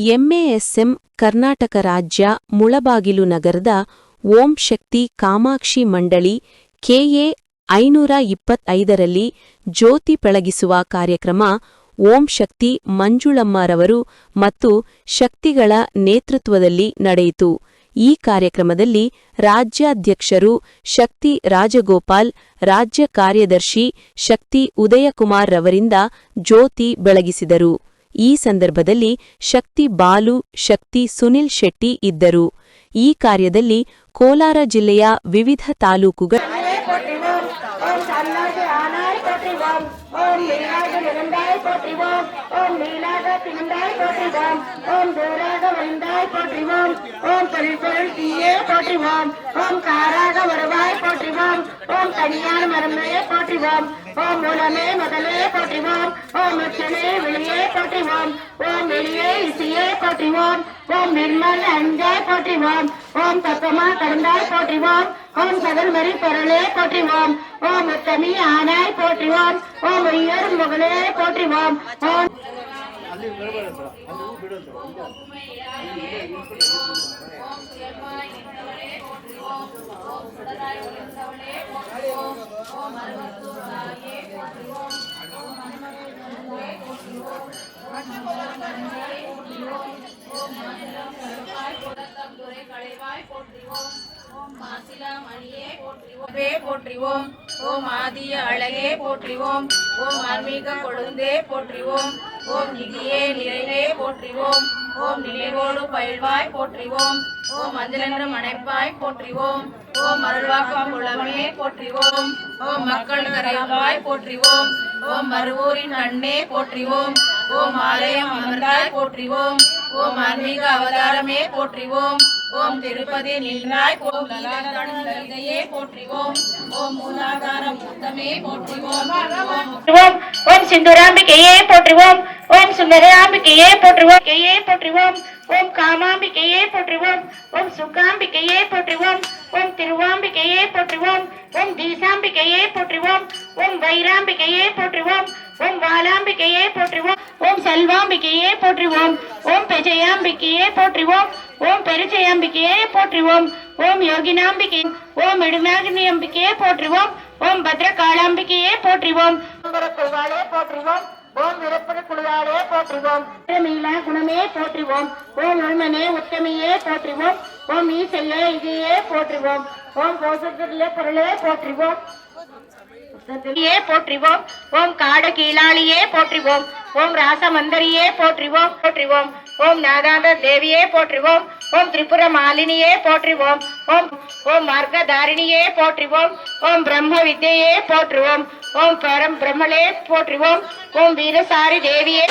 ಎಂಎಎಸ್ಎಂ ಕರ್ನಾಟಕ ರಾಜ್ಯ ಮುಳಬಾಗಿಲು ನಗರದ ಓಂ ಶಕ್ತಿ ಕಾಮಾಕ್ಷಿ ಮಂಡಳಿ ಕೆಎ 525ರಲ್ಲಿ ಜ್ಯೋತಿ ಬೆಳಗಿಸುವ ಕಾರ್ಯಕ್ರಮ ಓಂ ಶಕ್ತಿ ಮಂಜುಳಮ್ಮರವರು ಮತ್ತು ಶಕ್ತಿಗಳ ನೇತೃತ್ವದಲ್ಲಿ ನಡೆಯಿತು. ಈ ಕಾರ್ಯಕ್ರಮದಲ್ಲಿ ರಾಜ್ಯಾಧ್ಯಕ್ಷರು ಶಕ್ತಿ ರಾಜಗೋಪಾಲ್, ರಾಜ್ಯ ಕಾರ್ಯದರ್ಶಿ ಶಕ್ತಿ ಉದಯಕುಮಾರ್ ರವರಿಂದ ಜ್ಯೋತಿ ಬೆಳಗಿಸಿದರು. ಈ ಸಂದರ್ಭದಲ್ಲಿ ಶಕ್ತಿ ಬಾಲು, ಶಕ್ತಿ ಸುನಿಲ್ ಶೆಟ್ಟಿ ಇದ್ದರು. ಈ ಕಾರ್ಯದಲ್ಲಿ ಕೋಲಾರ ಜಿಲ್ಲೆಯ ವಿವಿಧ ತಾಲೂಕುಗಳ ஓம் தனியார் மரமே போற்றிவோம். ஓம் மூலமே முதலே போற்றிவோம். ஓம் உச்சமே வெளியே போற்றிவோம். ஓம் வெளியே இசையே போற்றிவோம். ஓம் நிர்மல் அஞ்சே போற்றிவோம். ஓம் தத்துவமா கடந்தாய் போற்றிவோம். ஓம் சகல்மறி பொருளே போற்றிவோம். ஓம் உத்தமி ஆனாய் போற்றிவோம். ஓம் உயர் முகலே போற்றிவோம். ஓம் போற்றிவோம். ஓம் ஆதிய அழகே போற்றிவோம். ஓம் ஆன்மீக கொழுந்தே போற்றிவோம். ஓம் நிதியே நிறைவே போற்றிவோம். ஓம் நினைவோடு பயில்வாய் போற்றிவோம். ஓம் மஞ்சளென்று மனைப்பாய் போற்றிவோம். ஓம் அருள்வாக்கம் உளமே போற்றிவோம். ஓம் மக்கள் கரைவாய் போற்றிவோம். ஓம் மறுவூரின் அண்ணே போற்றிவோம். ஓம் ஆலயம் அமர்ந்தாய் போற்றிவோம். ஓம் ஆன்மீக அவதாரமே போற்றிவோம். ஓம் திருப்பதி நின்றாய் போற்றியே போற்றிவோம். ஓம் மூலாதார மூர்த்தமே போற்றிவோம். ஓம் சிந்துராம்பிகையே போற்றுவோம். ஓம் சுந்தராம்பிகையே போற்றுவோம். கையே போற்றுவோம். ஓம் காமாம்பிகையே போற்றுவோம். ஓம் சுகாம்பிகையே போற்றுவோம். ஓம் திருவாம்பிகையே போற்றுவோம். ஓம் தீசாம்பிகையே போற்றுவோம். ஓம் வைராம்பிகையே போற்றுவோம். ஓம் வாலாம்பிகையே போற்றுவோம். ஓம் செல்வாம்பிகையே போற்றுவோம். ஓம் பெஜயாம்பிகையே போற்றுவோம். ஓம் பெருஜயாம்பிகையே போற்றுவோம். ஓம் யோகினாம்பிகை. ஓம் இடுநாகினி அம்பிகையே போற்றுவோம். ஓம் பத்ரகாளாம்பிகையே போற்றுவோம். போற்றுவோம். ஓம் விருப்பன குழுவாளே போற்றுவோம். மீளா குணமே போற்றுவோம். ஓம் உள்மனே உத்தமையே போற்றுவோம். ஓம் ஈசையே இதையே போற்றுவோம். ஓம் கோசத்திலே பொருளே போற்றுவோம். போற்றுவோம். ஓம் காட கீழாளியே போற்றுவோம். ஓம் ராசமந்தரியே போற்றுவோம். போற்றுவோம். ஓம் நாதாந்த தேவியே போற்றுவோம். ஓம் திரிபுர மாலினியே போற்றுவோம். ஓம் ஓம் மார்க்கதாரிணியே போற்றுவோம். ஓம் பிரம்ம வித்யையே போற்றுவோம். ஓம் பரம் பிரம்மலே போற்றுவோம். ஓம் வீரசாரி தேவியே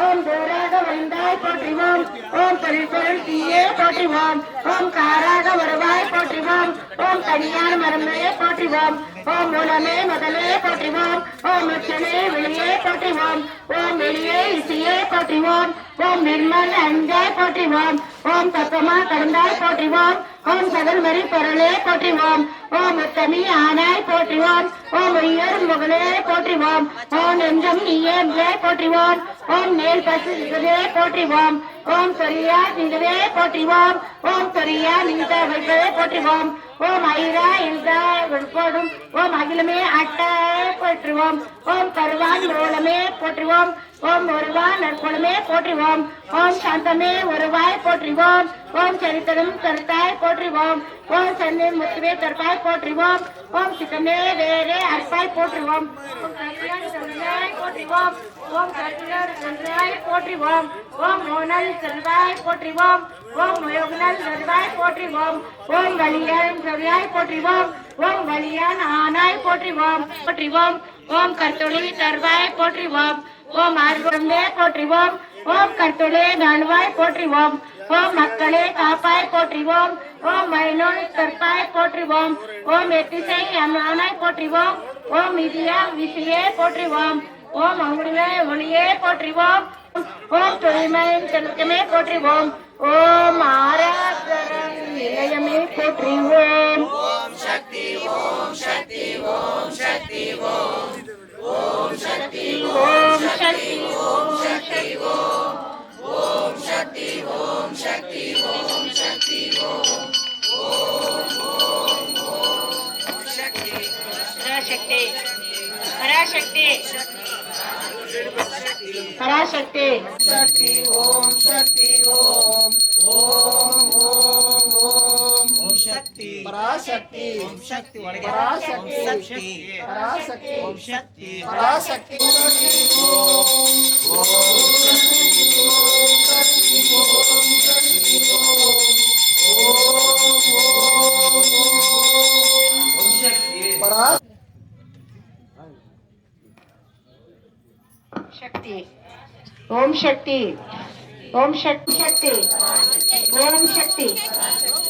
ஓம் தூராக வந்தாய் போற்றுவோம். ஓம் தொழில் தீயே போற்றுவோம். ஓம் காராக வருவாய் போற்றுவோம். ஓம் தனியார் மரமே போற்றுவோம். ஓம் மூலமே முதலே போற்றுவோம். ஓம் உச்சமே வெளியே போற்றுவோம். ஓம் வெளியே இசையே போற்றுவோம். ஓம் நிர்மல் அஞ்சாய் போற்றுவோம். ஓம் தத்துவமா கடந்தாய் போற்றுவோம். ஓம் சகல்மறி பொருளே போற்றுவோம். ஓம் உத்தமி ஆனாய் போற்றுவோம். ஓம் உயர் முகலே போற்றுவோம். ஓம் நெஞ்சம் நீயே போற்றுவோம். ஓம் நேல் பசுவே போற்றுவோம். ஓம் சொரியா நீங்கவே போற்றுவோம். ஓம் சொரியா நீங்க வைப்பதே போற்றுவோம். ஓம் ஐரா இல்தா போடும் ஓம் அகிலமே அட்டாய் போற்றுவோம் ஓம் கருவான் மூலமே போற்றுவோம் ஓம் ஒருவான் நற்குணமே போற்றுவோம் ஓம் சாந்தமே ஒருவாய் போற்றுவோம் ஓம் சரித்தரும் கருத்தாய் போற்றுவோம் ஓம் சன்னே முத்துவே தற்பாய் போற்றுவோம் ஓம் சித்தமே வேறே அற்பாய் போற்றுவோம் ஓம் கருத்தியாய் சொல்வாய் போற்றுவோம் ஓம் கருத்தியார் சொல்வாய் போற்றுவோம் ஓம் மோனல் செல்வாய் போற்றுவோம் ஓம் யோகனல் செல்வாய் போற்றுவோம் ஓம் வலியான் செல்வாய் போற்றுவோம் ஓம் வலியான் ஆனாய் போற்றுவோம் போற்றுவோம் ஓம் கர்த்தொழி தருவாய் போற்றுவோம் ஓம் ஆர்வமே போற்றுவோம் ஓம் கர்த்தொழே நல்வாய் போற்றுவோம் ஓம் மக்களே காப்பாய் போற்றுவோம் ஓம் மைனோன் கற்பாய் போற்றுவோம் ஓம் எத்திசை அம்மானாய் போற்றுவோம் ஓம் இதியா விசையே போற்றுவோம் ஓம் அங்குடிவே ஒளியே போற்றுவோம் ஓம் தொழில்மையின் செல்வமே போற்றுவோம் ஓம் ஆராதரன் நிலையமே போற்றுவோம் ஓம் சக்தி ஓம் சக்தி ஓம் சக்தி ஓம் ஓம் சக்தி ஓம் சக்தி ஓம் சக்தி ஓம் ஓம் சக்தி ஓம் சக்தி ஓம் சக்தி ஓம் பராசக்தி பராசக்தி பராசக்தி शक्ति ओम शक्ति ओम ओम ओम ओम ओम शक्ति पराशक्ति ओम शक्ति पराशक्ति शक्ति पराशक्ति ओम शक्ति पराशक्ति शक्ति ओम शक्ति ओम शक्ति शक्ति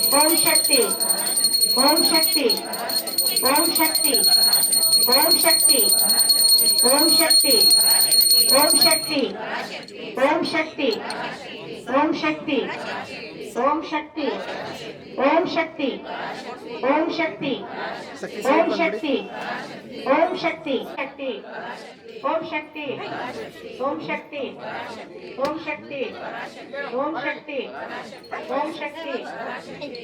ओम शक्ति ओम शक्ति ओम शक्ति ओम शक्ति ओम शक्ति ओम शक्ति ओम शक्ति ओम शक्ति ओम शक्ति ओम शक्ति ओम शक्ति ओम शक्ति ओम शक्ति ओम शक्ति शक्ति ओम शक्ति ओम शक्ति ओम शक्ति ओम शक्ति ओम शक्ति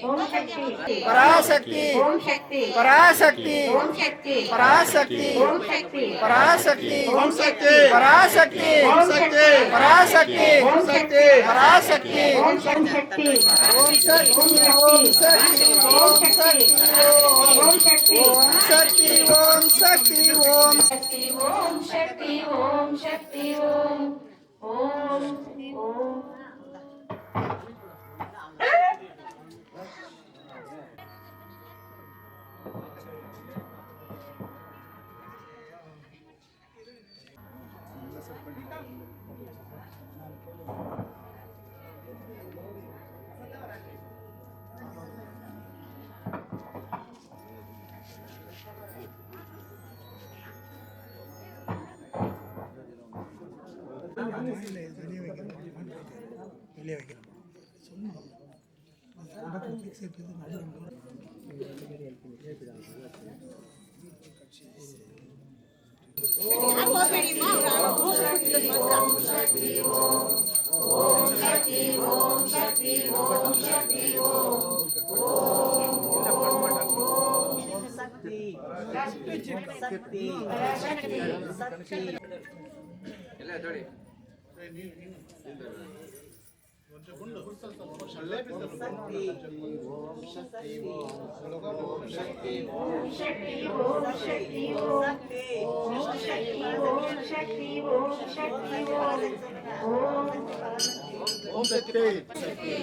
ओम शक्ति पराशक्ति ओम शक्ति पराशक्ति ओम शक्ति पराशक्ति ओम शक्ति पराशक्ति ओम शक्ति पराशक्ति ओम शक्ति पराशक्ति ओम शक्ति पराशक्ति ओम शक्ति ओम शक्ति ओम शक्ति ओम शक्ति ओम शक्ति ओम शक्ति ओम शक्ति ओम शक्ति ओम शक्ति ओम शक्ति ओम ओम ओम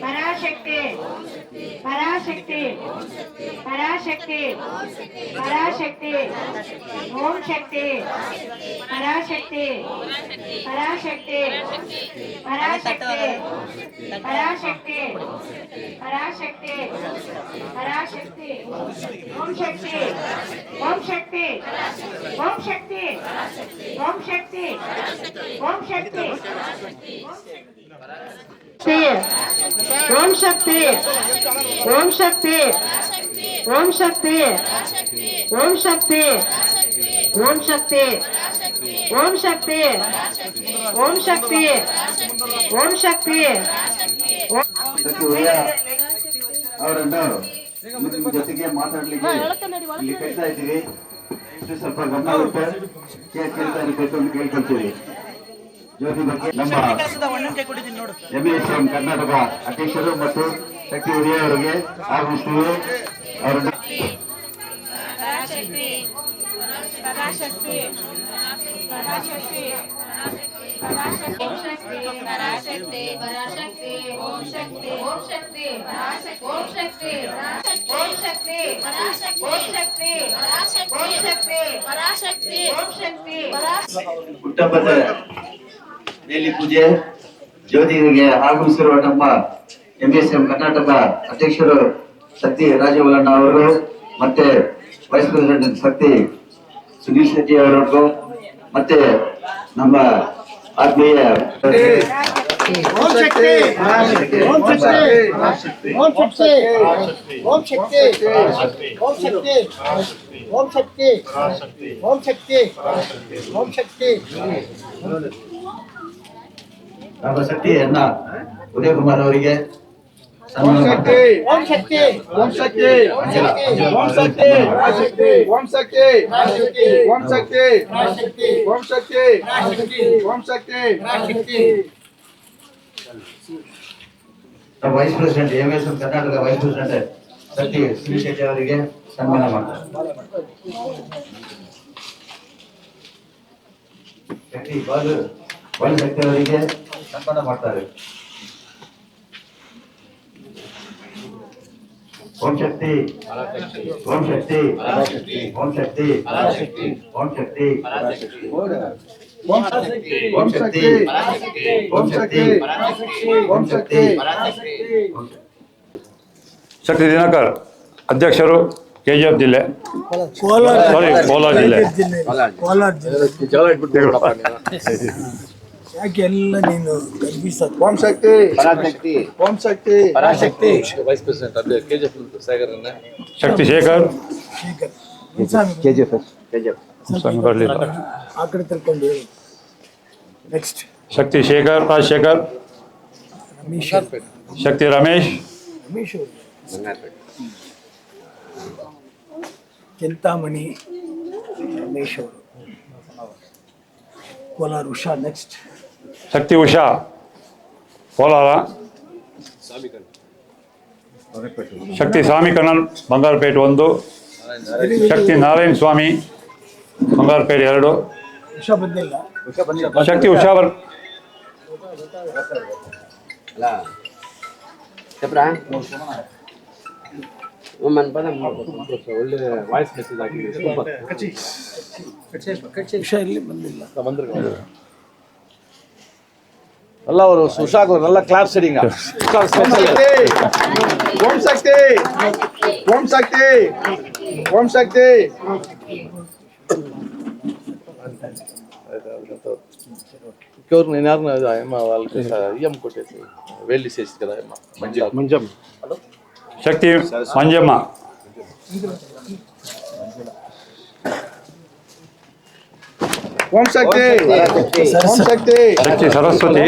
पराशक्ति पराशक्ति पराशक्ति पराशक्ति ओम शक्ति पराशक्ति पराशक्ति पराशक्ति पराशक्ति पराशक्ति पराशक्ति ओम शक्ति ओम शक्ति ओम शक्ति ओम शक्ति ओम शक्ति ओम शक्ति ओम शक्ति ओम शक्ति ओम शक्ति ओम शक्ति ओम शक्ति ओम शक्ति ओम शक्ति ಅವರನ್ನು ನಿಮ್ಮ ಜೊತೆಗೆ ಮಾತಾಡ್ಲಿಕ್ಕೆ ಇಲ್ಲಿ ಕರಿತಾ ಇದ್ದೀವಿ. ಸ್ವಲ್ಪ ಗಮನ ಇರುತ್ತೆ ಕೇಳ್ತಾ ಇರಬೇಕು ಅಂತ ಕೇಳ್ಕೊಳ್ತೀವಿ. ಜ್ಯೋತಿ ಬಗ್ಗೆ ನಮ್ಮ MSM ಕರ್ನಾಟಕ ಅಧ್ಯಕ್ಷರು ಮತ್ತು ಶಕ್ತಿ ಉದಯ ಅವರಿಗೆ ಆಗಮಿಸುತ್ತೇವೆ. ಅವರನ್ನು ಹುಟ್ಟಹಬ್ಬದ ನೇಲಿ ಪೂಜೆ ಜ್ಯೋತಿಗೆ ಆಗಮಿಸಿರುವ ನಮ್ಮ MSM ಕರ್ನಾಟಕ ಅಧ್ಯಕ್ಷರು ಶಕ್ತಿ ರಾಜವಲಣ್ಣ ಅವರು ಮತ್ತೆ ವೈಸ್ ಪ್ರೆಸಿಡೆಂಟ್ ಶಕ್ತಿ ಸುನೀಲ್ ಶೆಟ್ಟಿ ಅವರಿಗೂ ಮತ್ತೆ ನಮ್ಮ ಆತ್ಮೀಯ ಓಂ ಶಕ್ತಿ ಓಂ ಶಕ್ತಿ ಓಂ ಶಕ್ತಿ ಓಂ ಶಕ್ತಿ ಓಂ ಶಕ್ತಿ ಓಂ ಶಕ್ತಿ ಓಂ ಶಕ್ತಿ ಓಂ ಶಕ್ತಿ ನಮ್ಮ ಶಕ್ತಿಯನ್ನ ಉದಯ ಕುಮಾರ್ ಅವರಿಗೆ ಓಂ ಶಕ್ತಿ ಓಂ ಶಕ್ತಿ ಓಂ ಶಕ್ತಿ ಓಂ ಶಕ್ತಿ ಓಂ ಶಕ್ತಿ ಓಂ ಶಕ್ತಿ ಓಂ ಶಕ್ತಿ ಓಂ ಶಕ್ತಿ ನಮ್ಮ vice president MSM Karnataka vice president Shakti Sunil Shetty ಅವರಿಗೆ ಸನ್ಮಾನ ಮಾಡ್ತಾರೆ. ಶಕ್ತಿ ಬಾಲು ಶಕ್ತಿ ಅವರಿಗೆ ಸನ್ಮಾನ ಮಾಡ್ತಾರೆ. ಓಂ ಶಕ್ತಿ ಓಂ ಶಕ್ತಿ ಓಂ ಶಕ್ತಿ ಓಂ ಶಕ್ತಿ ಓಂ ಶಕ್ತಿ ಓಂ ಶಕ್ತಿ ಓಂ ಶಕ್ತಿ ಓಂ ಶಕ್ತಿ ಶಕ್ತಿ ದಿನಕರ್ ಅಧ್ಯಕ್ಷರು KGF ಜಿಲ್ಲೆ ಕೋಲಾರ ಜಿಲ್ಲೆ ಯಾಕೆ ಎಲ್ಲ ನೀನು ಕಲ್ಪಿಸೋದು? ಓಂ ಶಕ್ತಿ ಓಂ ಶಕ್ತಿ ಪರಾಶಕ್ತಿ ವೈಸ್ ಪ್ರೆಸಿಡೆಂಟ್ ಅದೇ KGF ಸಾಗರ್ ಶಕ್ತಿ ಶೇಖರ್ ಆ ಕಡೆ ತಿಳ್ಕೊಂಡು ಹೇಳು. ನೆಕ್ಸ್ಟ್ ಶಕ್ತಿ ಶೇಖರ್ ರಾಜಶೇಖರ್ ರಮೇಶ್ ಶಕ್ತಿ ರಮೇಶ್ ರಮೇಶ್ ಅವರು ಚಿಂತಾಮಣಿ ರಮೇಶ್ ಅವರು ಕೋಲಾರ ಉಷಾ. ನೆಕ್ಸ್ಟ್ ಶಕ್ತಿ ಉಷಾ ಕೋಲಾರ ಶಕ್ತಿ ಸ್ವಾಮಿ ಕಣ್ಣನ್ ಬಂಗಾರಪೇಟೆ 1 ಶಕ್ತಿ ನಾರಾಯಣ ಸ್ವಾಮಿ ಬಂಗಾರಪೇಟೆ 2 ಉಷಾ ಬಂದಿಲ್ಲ. ಶಕ್ತಿ ಉಷಾ ಒಳ್ಳೆ ವಾಯ್ಸ್ ಮೆಸೇಜ್ ಆಗಿದೆ ಉಷಾ ಇಲ್ಲಿ ಬಂದಿಲ್ಲ. ಅಲ್ಲ ಅವರು ಸುಶಾಕ್ ಅವರು ಎಲ್ಲ ಕ್ಲಾಪ್ ಸೆಟ್ಟಿಂಗ್ ಓಂ ಶಕ್ತಿ ಓಂ ಶಕ್ತಿ ಓಂ ಶಕ್ತಿ నేను అమ్మ వాళ్ళకి ఇయ్యం కొట్టేసి వెళ్ళి చేసి కదా అమ్మ మంజమ్మ ಶಕ್ತಿ ಮಂಜಮ್ಮ ಓಂ ಶಕ್ತಿ ಓಂ ಶಕ್ತಿ ಶಕ್ತಿ ಸರಸ್ವತಿ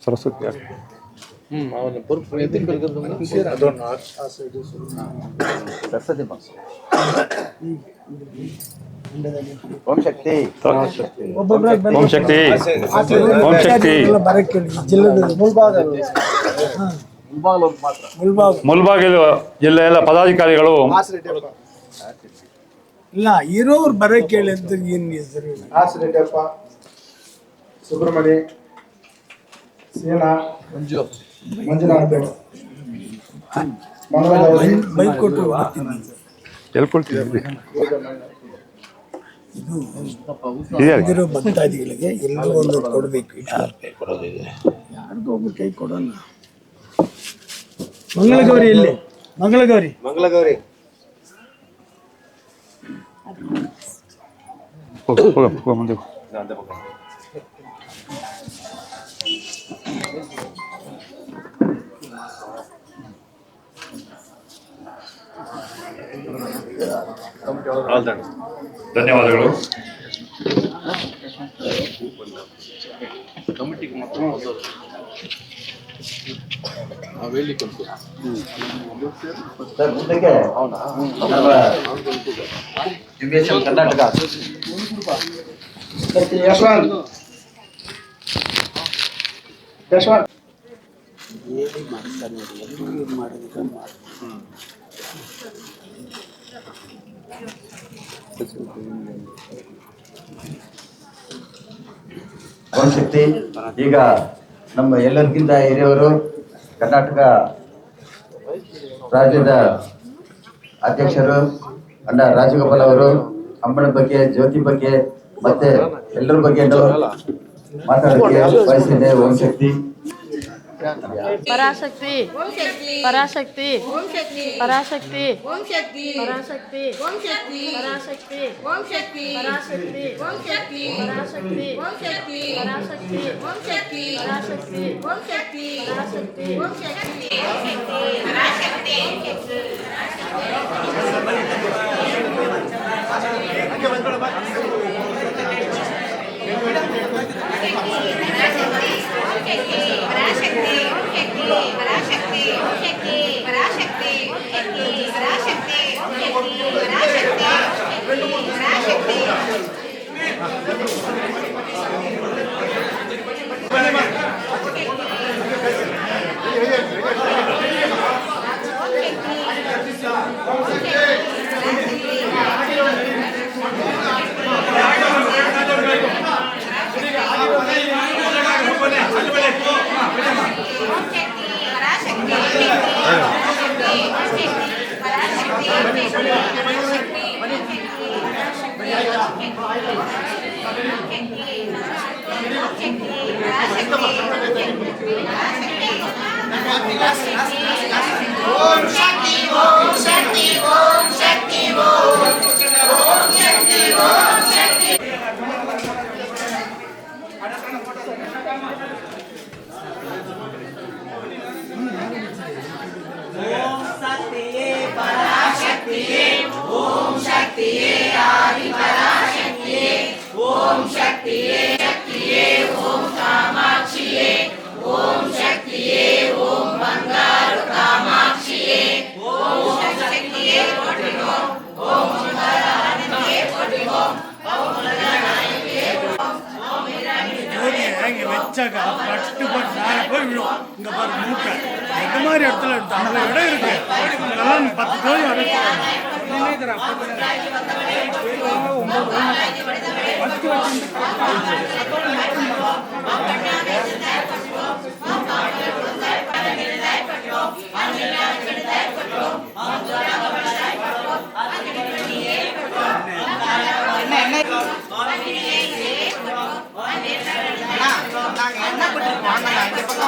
ಸರಸ್ವತಿ ಅವನ ಪೊರುಪು ಎತ್ತಿನ ಓಂ ಶಕ್ತಿ ಓಂ ಶಕ್ತಿ ಓಂ ಶಕ್ತಿ ಬರಕ್ಕೆ ಜಿಲ್ಲೆದ ಮುಲ್ಬಾಗಿಲು ಜಿಲ್ಲೆಯ ಪದಾಧಿಕಾರಿಗಳು ಇಲ್ಲ ಇರೋರು ಬರಕ್ಕೆ ಹೇಳಿ ಅಂತ ಏನ್ ಹೆಸರು? ಆಸರೆಡ್ಡಪ್ಪ ಸುಬ್ರಹ್ಮಣ್ಯ ಸೇನಾ ಮಂಜುನಾಥ್ ಬೈಕ್ ಕೊಟ್ಟು ಹೇಳ್ಕೊಳ್ತಿದ್ದೀವಿ ಇದಿರೋ ಭಕ್ತಾದಿಗಳಿಗೆ ಎಲ್ರಿಗೂ ಒಂದು ಕೊಡಬೇಕು. ಯಾರಿಗೂ ಒಬ್ಬರು ಕೈ ಕೊಡೋಣ. ಮಂಗಳಗೌರಿ ಎಲ್ಲಿ? ಮಂಗಳಗೌರಿ ಮಂಗಳಗೌರಿ ಹೋಗ ಮುಂದೆ ಧನ್ಯವಾದಗಳು. ಕಮಿಟಿಗೆ ಮಾತ್ರ ಹೇಳಿಕೊಂಡು ಸರ್ ಮುಂದಕ್ಕೆ MSM ಕರ್ನಾಟಕ ಯಶವಂತ್ ಹೇಳಿ ಮಾಡ್ತಾರೆ ನೋಡಿ, ಎಲ್ಲರೂ ಮಾಡೋದಕ್ಕೆ ಮಾಡಿ. ಶಕ್ತಿ ಈಗ ನಮ್ಮ ಎಲ್ಲರಿಗಿಂತ ಹಿರಿಯವರು ಕರ್ನಾಟಕ ರಾಜ್ಯದ ಅಧ್ಯಕ್ಷರು ಅಣ್ಣ ರಾಜಗೋಪಾಲ್ ಅವರು ಅಮ್ಮನ ಬಗ್ಗೆ, ಜ್ಯೋತಿ ಬಗ್ಗೆ ಮತ್ತೆ ಎಲ್ಲರ ಬಗ್ಗೆ ಮಾತಾಡೋಕ್ಕೆ ಬಯಸಿದೆ. ಓಂ ಶಕ್ತಿ. ಪರಾಶಕ್ತಿ ಪರಾಶಕ್ತಿ ಪರಾಶಕ್ತಿ ಪರಾಶಕ್ತಿ ಪರಾಶಕ್ತಿ ಪರಾಶಕ್ತಿ ಪರಾಶಕ್ತಿ ಪರಾಶಕ್ತಿ ಪರಾಶಕ್ತಿ வச்சாக்க பட்டு பட்டு நாளை போய் விழும். இங்கே பாரு மூட்டை எந்த மாதிரி இடத்துல எடுத்தோம் அவ்வளோ இடம் இருக்கு. அதெல்லாம் 10 கோழி அடைக்கிறாங்க.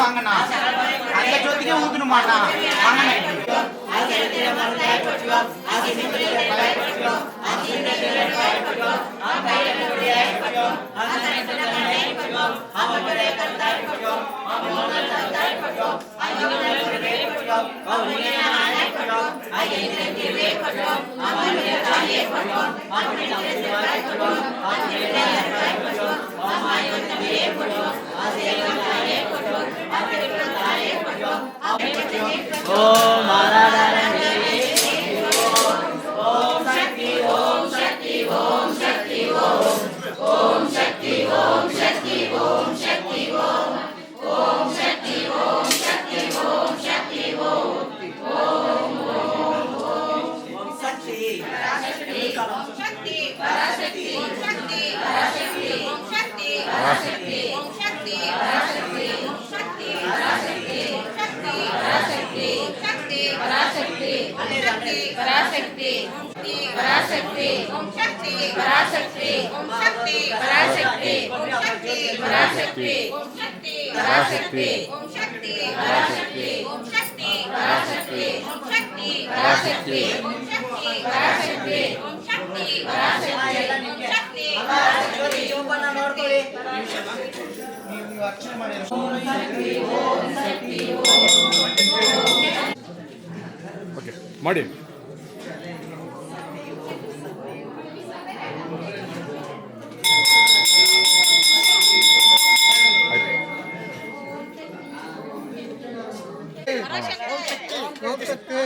வாங்கண்ணா அந்த ஜோதிக்கே ஊத்தணுமாண்ணா ಮಾಡಿ ಓಂ ಶಕ್ತಿ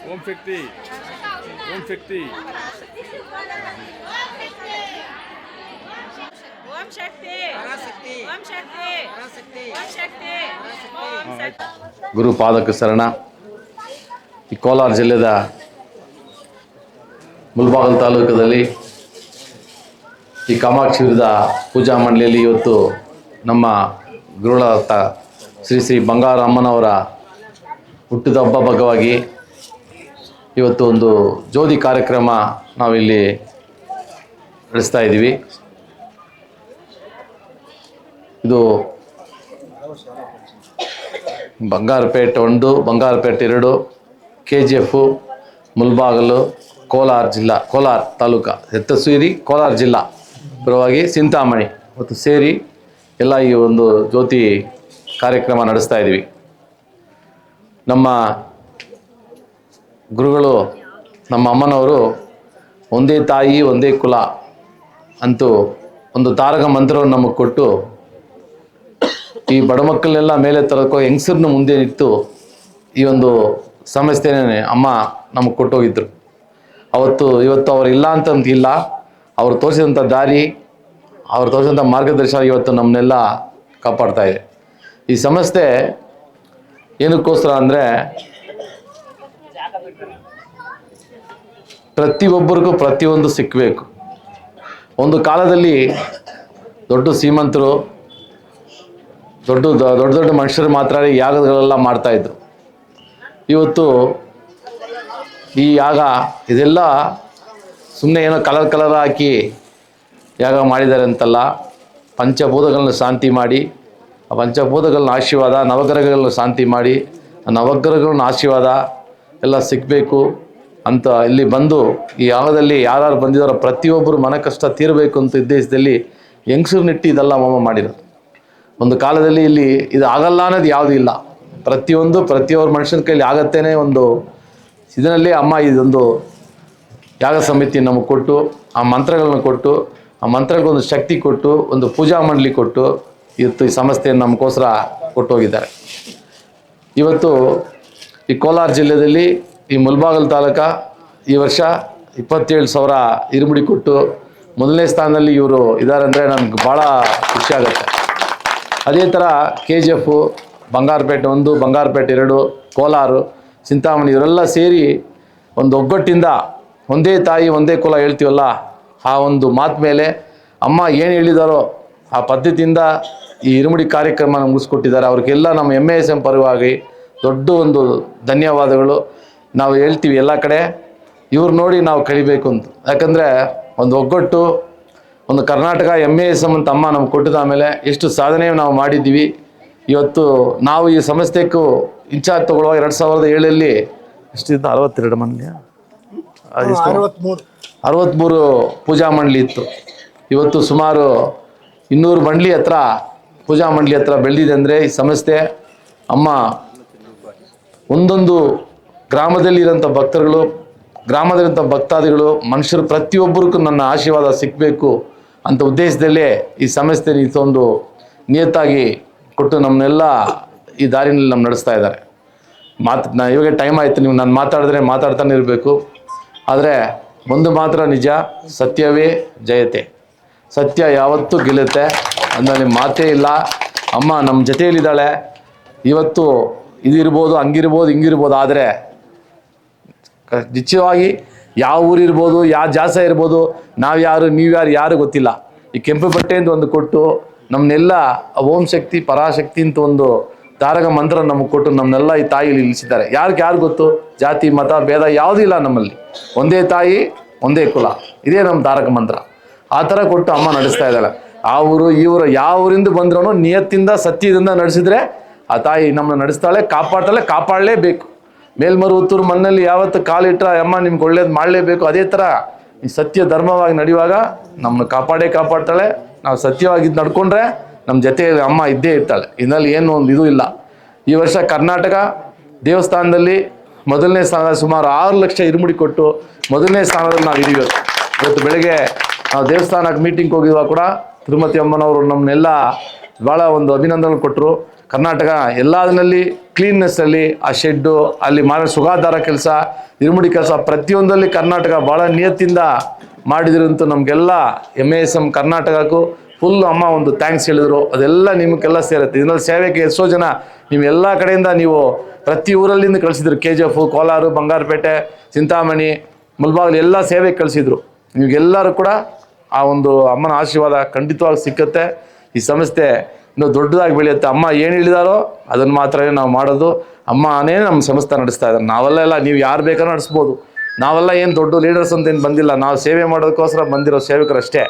ಓಂ ಶಕ್ತಿ ಓಂ ಶಕ್ತಿ ಗುರುಪಾದಕ ಶರಣ. ಈ ಕೋಲಾರ ಜಿಲ್ಲೆಯ ಮುಳಬಾಗಿಲು ತಾಲೂಕದಲ್ಲಿ ಈ ಕಾಮಾಕ್ಷಿ ವಿರುದ್ಧ ಪೂಜಾ ಮಂಡಳಿಯಲ್ಲಿ ಇವತ್ತು ನಮ್ಮ ಗುರುಗಳಾದ ಶ್ರೀ ಶ್ರೀ ಬಂಗಾರ ಅಮ್ಮನವರ ಹುಟ್ಟಿದ ಭಾಗವಾಗಿ ಇವತ್ತು ಒಂದು ಜ್ಯೋತಿ ಕಾರ್ಯಕ್ರಮ ನಾವಿಲ್ಲಿ ನಡೆಸ್ತಾ ಇದ್ದೀವಿ. ಇದು ಬಂಗಾರಪೇಟೆ 1, ಬಂಗಾರಪೇಟೆ 2, KGF, ಮುಳಬಾಗಿಲು, ಕೋಲಾರ ಜಿಲ್ಲಾ, ಕೋಲಾರ ತಾಲೂಕು, ಹೆತ್ತಸೂರಿ, ಕೋಲಾರ ಜಿಲ್ಲಾ ಪರವಾಗಿ ಚಿಂತಾಮಣಿ ಮತ್ತು ಸೇರಿ ಎಲ್ಲ ಈ ಒಂದು ಜ್ಯೋತಿ ಕಾರ್ಯಕ್ರಮ ನಡೆಸ್ತಾ ಇದ್ದೀವಿ. ನಮ್ಮ ಗುರುಗಳು, ನಮ್ಮ ಅಮ್ಮನವರು ಒಂದೇ ತಾಯಿ ಒಂದೇ ಕುಲ ಅಂತೂ ಒಂದು ತಾರಕ ಮಂತ್ರವನ್ನು ನಮಗೆ ಕೊಟ್ಟು ಈ ಬಡ ಮಕ್ಕಳನ್ನೆಲ್ಲ ಮೇಲೆ ತರಕೋ ಹೆಂಗಸರನ್ನ ಮುಂದೆ ನಿಂತು ಈ ಒಂದು ಸಮಸ್ಯೆನೇ ಅಮ್ಮ ನಮಗೆ ಕೊಟ್ಟೋಗಿದ್ರು. ಇವತ್ತು ಅವ್ರು ಇಲ್ಲ ಅಂತಂತಿಲ್ಲ, ಅವ್ರು ತೋರಿಸಿದಂಥ ದಾರಿ, ಅವ್ರು ತೋರಿಸಿದಂಥ ಮಾರ್ಗದರ್ಶನ ಇವತ್ತು ನಮ್ಮನ್ನೆಲ್ಲ ಕಾಪಾಡ್ತಾ ಇದೆ. ಈ ಸಮಸ್ಯೆ ಏನಕ್ಕೋಸ್ಕರ ಅಂದರೆ ಪ್ರತಿಯೊಬ್ಬರಿಗೂ ಪ್ರತಿಯೊಂದು ಸಿಕ್ಕಬೇಕು. ಒಂದು ಕಾಲದಲ್ಲಿ ದೊಡ್ಡ ಶ್ರೀಮಂತರು, ದೊಡ್ಡ ಮನುಷ್ಯರು ಮಾತ್ರ ಯಾಗಗಳೆಲ್ಲ ಮಾಡ್ತಾಯಿದ್ರು. ಇವತ್ತು ಈ ಯಾಗ ಇದೆಲ್ಲ ಸುಮ್ಮನೆ ಏನೋ ಕಲರ್ ಹಾಕಿ ಯಾಗ ಮಾಡಿದ್ದಾರೆ ಅಂತಲ್ಲ, ಪಂಚಭೂತಗಳನ್ನ ಶಾಂತಿ ಮಾಡಿ, ಆ ಪಂಚಭೂತಗಳನ್ನ ಆಶೀರ್ವಾದ, ನವಗ್ರಹಗಳನ್ನ ಶಾಂತಿ ಮಾಡಿ, ಆ ನವಗ್ರಹಗಳನ್ನ ಆಶೀರ್ವಾದ ಎಲ್ಲ ಸಿಗಬೇಕು ಅಂತ ಇಲ್ಲಿ ಬಂದು ಈ ಯಾಗದಲ್ಲಿ ಯಾರು ಬಂದಿದ್ದಾರೋ ಪ್ರತಿಯೊಬ್ಬರು ಮನೆ ಕಷ್ಟ ತೀರಬೇಕು ಅಂತ ಉದ್ದೇಶದಲ್ಲಿ ಹೆಂಗಸರನ್ನಿಟ್ಟು ಇದೆಲ್ಲ ಹೋಮ ಮಾಡಿರೋದು. ಒಂದು ಕಾಲದಲ್ಲಿ ಇಲ್ಲಿ ಇದು ಆಗಲ್ಲ ಅನ್ನೋದು ಯಾವುದೂ ಇಲ್ಲ, ಪ್ರತಿಯೊಬ್ಬರು ಮನುಷ್ಯನ ಕೈಲಿ ಆಗತ್ತೇನೆ. ಒಂದು ಇದರಲ್ಲಿ ಅಮ್ಮ ಇದೊಂದು ಯಾಗ ಸಮಿತಿ ನಮಗೆ ಕೊಟ್ಟು, ಆ ಮಂತ್ರಗಳನ್ನ ಕೊಟ್ಟು, ಆ ಮಂತ್ರಗಳಿಗೊಂದು ಶಕ್ತಿ ಕೊಟ್ಟು, ಒಂದು ಪೂಜಾ ಮಂಡಳಿ ಕೊಟ್ಟು ಇವತ್ತು ಈ ಸಂಸ್ಥೆಯನ್ನು ನಮಗೋಸ್ಕರ ಕೊಟ್ಟೋಗಿದ್ದಾರೆ. ಇವತ್ತು ಈ ಕೋಲಾರ ಜಿಲ್ಲೆಯಲ್ಲಿ ಈ ಮುಳಬಾಗಿಲು ತಾಲೂಕ ಈ ವರ್ಷ 27,000 ಇರುಮುಡಿ ಕೊಟ್ಟು ಮೊದಲನೇ ಸ್ಥಾನದಲ್ಲಿ ಇವರು ಇದ್ದಾರೆ ಅಂದರೆ ನನಗೆ ಭಾಳ ಖುಷಿ ಆಗುತ್ತೆ. ಅದೇ ಥರ KGF, ಬಂಗಾರಪೇಟೆ 1, ಬಂಗಾರಪೇಟೆ 2, ಕೋಲಾರ, ಚಿಂತಾಮಣಿ ಇವರೆಲ್ಲ ಸೇರಿ ಒಂದು ಒಗ್ಗಟ್ಟಿಂದ ಒಂದೇ ತಾಯಿ ಒಂದೇ ಕುಲ ಹೇಳ್ತೀವಲ್ಲ, ಆ ಒಂದು ಮಾತು ಮೇಲೆ ಅಮ್ಮ ಏನು ಹೇಳಿದಾರೋ ಆ ಪದ್ಧತಿಯಿಂದ ಈ ಇರುಮುಡಿ ಕಾರ್ಯಕ್ರಮ ಮುಗಿಸ್ಕೊಟ್ಟಿದ್ದಾರೆ. ಅವ್ರಿಗೆಲ್ಲ ನಮ್ಮ MASM ಪರವಾಗಿ ದೊಡ್ಡ ಒಂದು ಧನ್ಯವಾದಗಳು. ನಾವು ಹೇಳ್ತೀವಿ ಎಲ್ಲ ಕಡೆ ಇವ್ರು ನೋಡಿ ನಾವು ಕಲಿಬೇಕು ಅಂತ. ಯಾಕಂದರೆ ಒಂದು ಒಗ್ಗಟ್ಟು, ಒಂದು ಕರ್ನಾಟಕ MASM ಅಂತ ಅಮ್ಮ ನಮ್ಗೆ ಕೊಟ್ಟಿದ ಆಮೇಲೆ ಎಷ್ಟು ಸಾಧನೆ ನಾವು ಮಾಡಿದ್ದೀವಿ. ಇವತ್ತು ನಾವು ಈ ಸಂಸ್ಥೆಗೂ ಇನ್ಚಾರ್ಜ್ ತಗೊಳ್ಳುವಾಗ 2007 ಎಷ್ಟಿದ್ದು 62 ಮಂದಿ 63 ಪೂಜಾ ಮಂಡಳಿ ಇತ್ತು. ಇವತ್ತು ಸುಮಾರು 200 ಮಂಡಳಿ ಹತ್ರ ಪೂಜಾ ಮಂಡಳಿ ಹತ್ರ ಬೆಳೆದಿದೆ. ಅಂದರೆ ಈ ಸಂಸ್ಥೆ ಅಮ್ಮ ಒಂದೊಂದು ಗ್ರಾಮದಲ್ಲಿರೋಂಥ ಭಕ್ತರುಗಳು, ಗ್ರಾಮದಲ್ಲಿರೋಂಥ ಭಕ್ತಾದಿಗಳು, ಮನುಷ್ಯರು ಪ್ರತಿಯೊಬ್ಬರಿಗೂ ನನ್ನ ಆಶೀರ್ವಾದ ಸಿಕ್ಕಬೇಕು ಅಂತ ಉದ್ದೇಶದಲ್ಲೇ ಈ ಸಂಸ್ಥೆ ಒಂದು ನಿಯತ್ತಾಗಿ ಕೊಟ್ಟು ನಮ್ಮನ್ನೆಲ್ಲ ಈ ದಾರಿನಲ್ಲಿ ನಡೆಸ್ತಾ ಇದ್ದಾರೆ. ಇವಾಗ ಟೈಮ್ ಆಯಿತು, ನೀವು ನಾನು ಮಾತಾಡಿದ್ರೆ ಮಾತಾಡ್ತಾನೆ ಇರಬೇಕು. ಆದರೆ ಒಂದು ಮಾತ್ರ ನಿಜ, ಸತ್ಯವೇ ಜಯತೆ. ಸತ್ಯ ಯಾವತ್ತೂ ಗೆಲ್ಲುತ್ತೆ, ಅದರಲ್ಲಿ ಮಾತೇ ಇಲ್ಲ. ಅಮ್ಮ ನಮ್ಮ ಜೊತೆಯಲ್ಲಿದ್ದಾಳೆ. ಇವತ್ತು ಇದಿರ್ಬೋದು, ಹಂಗಿರ್ಬೋದು, ಹಿಂಗಿರ್ಬೋದು, ಆದರೆ ನಿಶ್ಚಯವಾಗಿ ಯಾವ ಊರಿರ್ಬೋದು, ಯಾವ ಜಾಸ ಇರ್ಬೋದು, ನಾವು ಯಾರು ನೀವು ಯಾರು ಗೊತ್ತಿಲ್ಲ. ಈ ಕೆಂಪು ಬಟ್ಟೆಯಿಂದ ಒಂದು ಕೊಟ್ಟು ನಮ್ಮನ್ನೆಲ್ಲ ಓಂ ಶಕ್ತಿ ಪರಾಶಕ್ತಿ ಅಂತ ಒಂದು ತಾರಕ ಮಂತ್ರ ನಮಗೆ ಕೊಟ್ಟು ನಮ್ಮನ್ನೆಲ್ಲ ಈ ತಾಯಿ ನಿಲ್ಲಿಸಿದ್ದಾರೆ. ಯಾರು ಗೊತ್ತು, ಜಾತಿ ಮತ ಭೇದ ಯಾವುದೂ ಇಲ್ಲ ನಮ್ಮಲ್ಲಿ, ಒಂದೇ ತಾಯಿ ಒಂದೇ ಕುಲ, ಇದೇ ನಮ್ಮ ತಾರಕ ಮಂತ್ರ. ಆ ಥರ ಕೊಟ್ಟು ಅಮ್ಮ ನಡೆಸ್ತಾ ಇದ್ದಾಳೆ. ಆ ಊರು ಈ ಊರು ಯಾವ ಊರಿಂದ ಬಂದ್ರೂ ನಿಯತ್ತಿಂದ ಸತ್ಯದಿಂದ ನಡೆಸಿದ್ರೆ ಆ ತಾಯಿ ನಮ್ಮನ್ನ ನಡೆಸ್ತಾಳೆ, ಕಾಪಾಡ್ತಾಳೆ, ಕಾಪಾಡಲೇಬೇಕು. ಮೇಲ್ಮರುವತ್ತೂರು ಮಣ್ಣಲ್ಲಿ ಯಾವತ್ತು ಕಾಲಿಟ್ರ ಅಮ್ಮ ನಿಮ್ಗೆ ಒಳ್ಳೇದು ಮಾಡಲೇಬೇಕು. ಅದೇ ಥರ ಈ ಸತ್ಯ ಧರ್ಮವಾಗಿ ನಡೆಯುವಾಗ ನಮ್ಮನ್ನ ಕಾಪಾಡ್ತಾಳೆ. ನಾವು ಸತ್ಯವಾಗಿ ನಡ್ಕೊಂಡ್ರೆ ನಮ್ಮ ಜೊತೆಯಲ್ಲಿ ಅಮ್ಮ ಇದ್ದೇ ಇರ್ತಾಳೆ. ಇದರಲ್ಲಿ ಏನು ಒಂದು ಇದು ಇಲ್ಲ. ಈ ವರ್ಷ ಕರ್ನಾಟಕ ದೇವಸ್ಥಾನದಲ್ಲಿ ಮೊದಲನೇ ಸ್ಥಾನ, ಸುಮಾರು 6 ಲಕ್ಷ ಇರುಮುಡಿ ಕೊಟ್ಟು ಮೊದಲನೇ ಸ್ಥಾನದಲ್ಲಿ ನಾವು ಇದೀವಿ. ಇವತ್ತು ಬೆಳಗ್ಗೆ ನಾವು ದೇವಸ್ಥಾನಕ್ಕೆ ಮೀಟಿಂಗ್ ಹೋಗಿದ್ವಾಗ ಕೂಡ ತಿರುಮತಿ ಅಮ್ಮನವರು ನಮ್ಮನ್ನೆಲ್ಲ ಭಾಳ ಒಂದು ಅಭಿನಂದನೆ ಕೊಟ್ಟರು. ಕರ್ನಾಟಕ ಎಲ್ಲದರಲ್ಲಿ ಕ್ಲೀನ್ನೆಸ್ಸಲ್ಲಿ, ಆ ಶೆಡ್ಡು, ಅಲ್ಲಿ ಮಾಡೋ ಸುಗಾಧಾರ ಕೆಲಸ, ಇರುಮುಡಿ ಕೆಲಸ, ಪ್ರತಿಯೊಂದರಲ್ಲಿ ಕರ್ನಾಟಕ ಭಾಳ ನಿಯತ್ತಿಂದ ಮಾಡಿದ್ರಂತೂ ನಮಗೆಲ್ಲ MASM ಕರ್ನಾಟಕಕ್ಕೂ ಫುಲ್ ಅಮ್ಮ ಒಂದು ಥ್ಯಾಂಕ್ಸ್ ಹೇಳಿದರು. ಅದೆಲ್ಲ ನಿಮಗೆಲ್ಲ ಸೇರುತ್ತೆ. ಇದರಲ್ಲಿ ಸೇವೆಗೆ ಎಷ್ಟೋ ಜನ ನೀವು ಎಲ್ಲ ಕಡೆಯಿಂದ ನೀವು ಪ್ರತಿ ಊರಲ್ಲಿಂದ ಕಳಿಸಿದ್ರು. KGF, ಕೋಲಾರ, ಬಂಗಾರಪೇಟೆ, ಚಿಂತಾಮಣಿ, ಮುಲ್ಬಾಗಿಲು ಎಲ್ಲ ಸೇವೆಗೆ ಕಳಿಸಿದ್ರು. ನಿಮಗೆಲ್ಲರೂ ಕೂಡ ಆ ಒಂದು ಅಮ್ಮನ ಆಶೀರ್ವಾದ ಖಂಡಿತವಾಗಿ ಸಿಕ್ಕುತ್ತೆ. ಈ ಸಂಸ್ಥೆ ಇನ್ನೂ ದೊಡ್ಡದಾಗಿ ಬೆಳೆಯುತ್ತೆ. ಅಮ್ಮ ಏನು ಹೇಳಿದಾರೋ ಅದನ್ನು ಮಾತ್ರನೇ ನಾವು ಮಾಡೋದು. ಅಮ್ಮನೇ ನಮ್ಮ ಸಂಸ್ಥೆ ನಡೆಸ್ತಾ ಇದ್ದಾರೆ. ನಾವೆಲ್ಲ ನೀವು ಯಾರು ಬೇಕಾದ್ರೂ ನಡೆಸ್ಬೋದು. ನಾವೆಲ್ಲ ಏನು ದೊಡ್ಡ ಲೀಡರ್ಸ್ ಅಂತ ಏನು ಬಂದಿಲ್ಲ. ನಾವು ಸೇವೆ ಮಾಡೋದಕ್ಕೋಸ್ಕರ ಬಂದಿರೋ ಸೇವಕರಷ್ಟೇ.